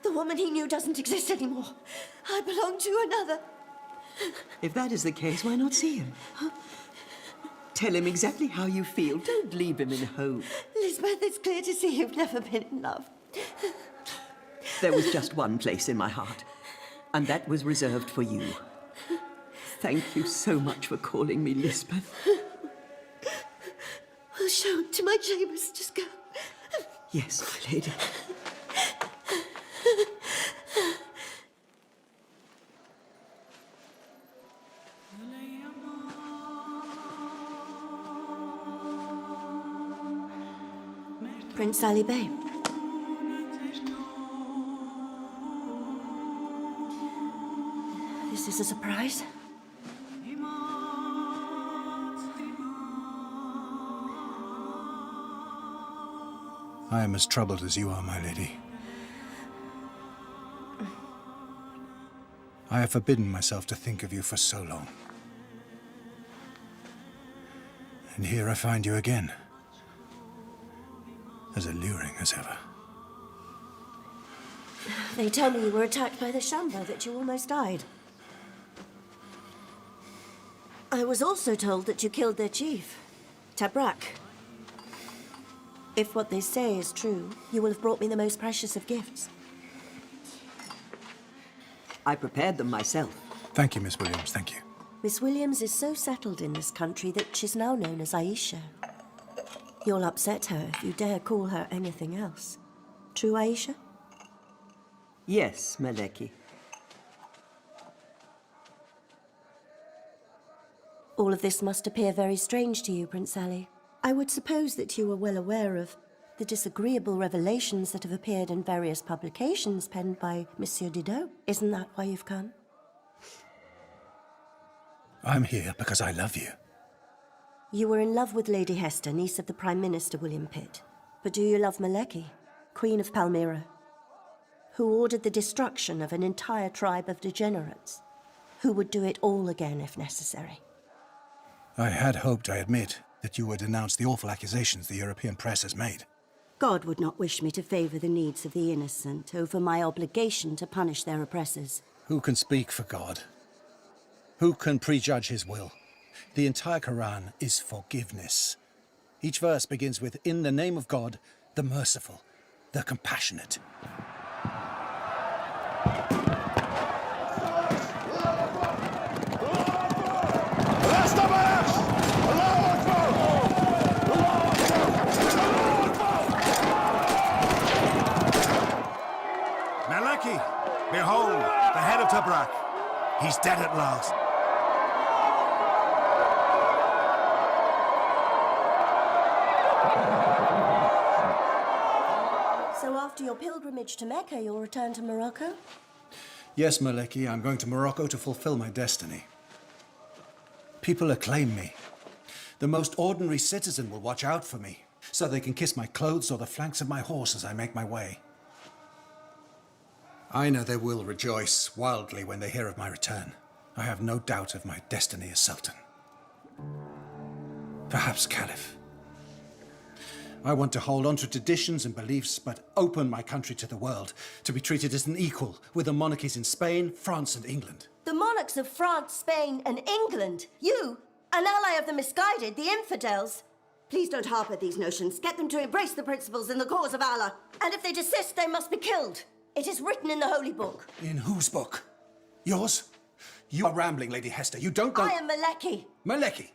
The woman he knew doesn't exist anymore. I belong to another. If that is the case, why not see him? Huh? Tell him exactly how you feel. Don't leave him in hope. Lisbeth, it's clear to see you've never been in love. There was just one place in my heart, and that was reserved for you. Thank you so much for calling me Lisbeth. Well, show him to my chambers. Just go. Yes, my lady. Prince Ali Bey. This is a surprise. I am as troubled as you are, my lady. I have forbidden myself to think of you for so long. And here I find you again. As alluring as ever. They tell me you were attacked by the Shamba, that you almost died. I was also told that you killed their chief, Tabrak. If what they say is true, you will have brought me the most precious of gifts. I prepared them myself. Thank you, Miss Williams, thank you. Miss Williams is so settled in this country that she's now known as Aisha. You'll upset her if you dare call her anything else. True, Aisha? Yes, Maleki. All of this must appear very strange to you, Prince Ali. I would suppose that you are well aware of the disagreeable revelations that have appeared in various publications penned by Monsieur Didot. Isn't that why you've come? I'm here because I love you. You were in love with Lady Hester, niece of the Prime Minister William Pitt. But do you love Maleki, Queen of Palmyra, who ordered the destruction of an entire tribe of degenerates, who would do it all again if necessary? I had hoped, I admit, that you would denounce the awful accusations the European press has made. God would not wish me to favor the needs of the innocent over my obligation to punish their oppressors. Who can speak for God? Who can prejudge his will? The entire Quran is forgiveness. Each verse begins with, "In the name of God, the merciful, the compassionate." Maleki, behold, the head of Tabrak. He's dead at last. So after your pilgrimage to Mecca, you'll return to Morocco? Yes, Maleki, I'm going to Morocco to fulfill my destiny. People acclaim me. The most ordinary citizen will watch out for me, so they can kiss my clothes or the flanks of my horse as I make my way. I know they will rejoice wildly when they hear of my return. I have no doubt of my destiny as Sultan. Perhaps Caliph. I want to hold on to traditions and beliefs, but open my country to the world, to be treated as an equal with the monarchies in Spain, France, and England. The monarchs of France, Spain, and England. You, an ally of the misguided, the infidels. Please don't harp at these notions. Get them to embrace the principles and the cause of Allah. And if they desist, they must be killed. It is written in the holy book. In whose book? Yours? You are rambling, Lady Hester. You don't know... I am Maleki. Maleki.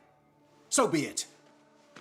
So be it.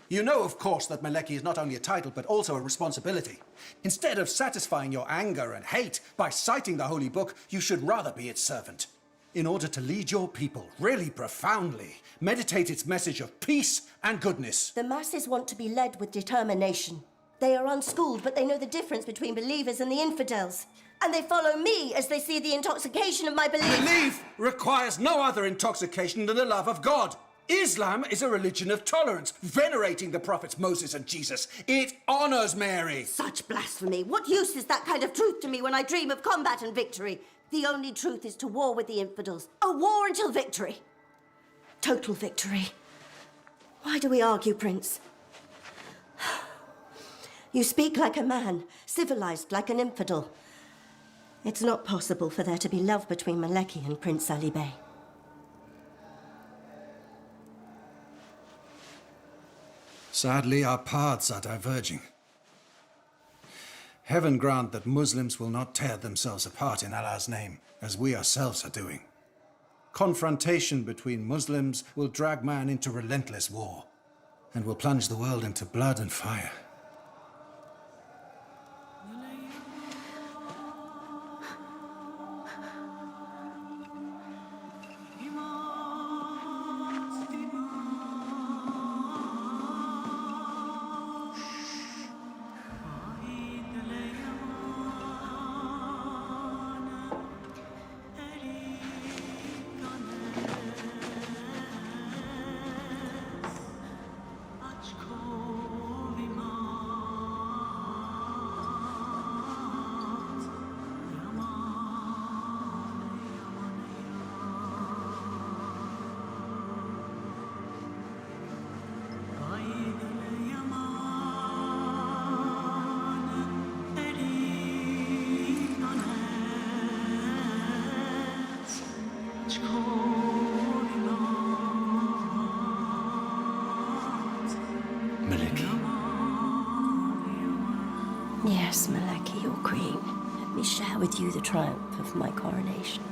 You know, of course, that Maleki is not only a title, but also a responsibility. Instead of satisfying your anger and hate by citing the holy book, you should rather be its servant. In order to lead your people really profoundly, meditate its message of peace and goodness. The masses want to be led with determination. They are unschooled, but they know the difference between believers and the infidels. And they follow me as they see the intoxication of my belief. Belief requires no other intoxication than the love of God. Islam is a religion of tolerance, venerating the prophets Moses and Jesus. It honors Mary. Such blasphemy. What use is that kind of truth to me when I dream of combat and victory? The only truth is to war with the infidels. A war until victory. Total victory. Why do we argue, Prince? You speak like a man, civilized like an infidel. It's not possible for there to be love between Maleki and Prince Ali Bey. Sadly, our paths are diverging. Heaven grant that Muslims will not tear themselves apart in Allah's name, as we ourselves are doing. Confrontation between Muslims will drag man into relentless war, and will plunge the world into blood and fire. Yes, Maleki, your queen. Let me share with you the triumph of my coronation.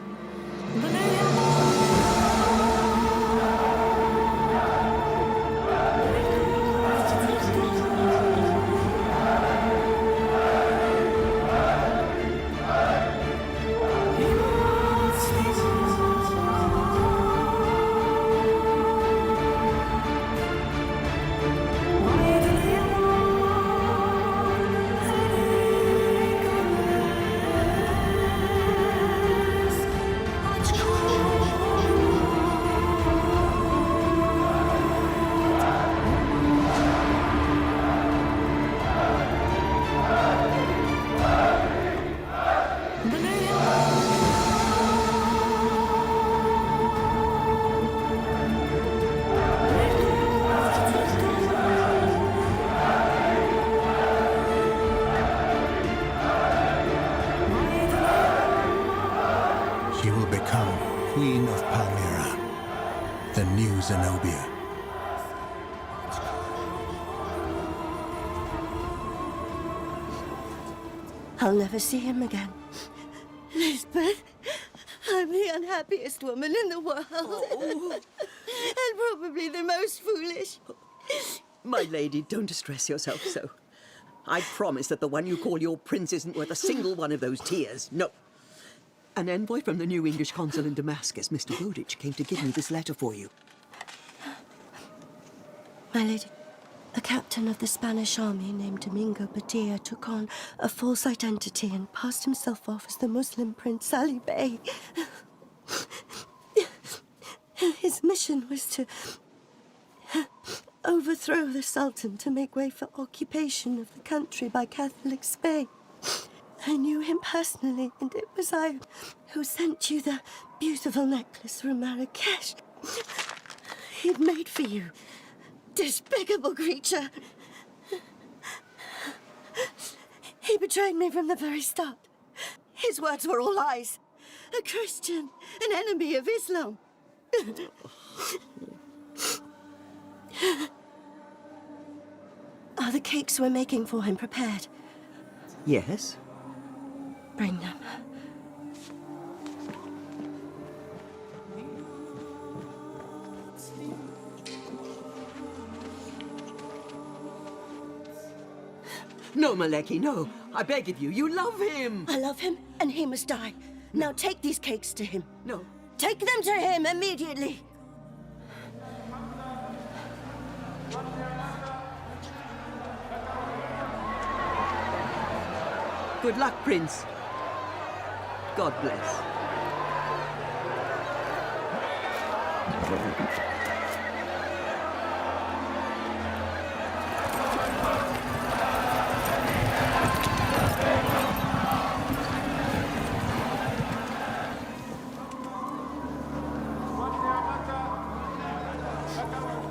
She will become Queen of Palmyra, the new Zenobia. I'll never see him again. Lisbeth, I'm the unhappiest woman in the world. And probably the most foolish. My lady, don't distress yourself so. I promise that the one you call your prince isn't worth a single one of those tears. No. An envoy from the new English consul in Damascus, Mr. Bowditch, came to give me this letter for you. My lady, a captain of the Spanish army named Domingo Padilla took on a false identity and passed himself off as the Muslim Prince Ali Bey. His mission was to overthrow the Sultan to make way for occupation of the country by Catholic Spain. I knew him personally, and it was I who sent you the beautiful necklace from Marrakesh. He'd made for you. Despicable creature. He betrayed me from the very start. His words were all lies. A Christian, an enemy of Islam. Are the cakes we're making for him prepared? Yes. Bring them. No, Maleki, no. I beg of you. You love him. I love him, and he must die. Now take these cakes to him. No. Take them to him immediately. Good luck, Prince. God bless.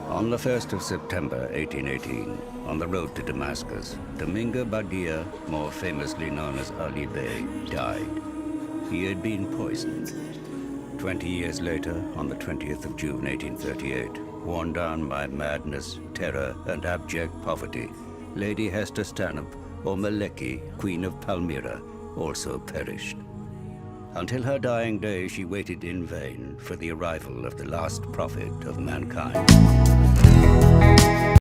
On the 1st of September 1818, on the road to Damascus, Domingo Badia, more famously known as Ali Bey, died. He had been poisoned. 20 years later, on the 20th of June 1838, worn down by madness, terror, and abject poverty, Lady Hester Stanhope, or Maleki, Queen of Palmyra, also perished. Until her dying day, she waited in vain for the arrival of the last prophet of mankind.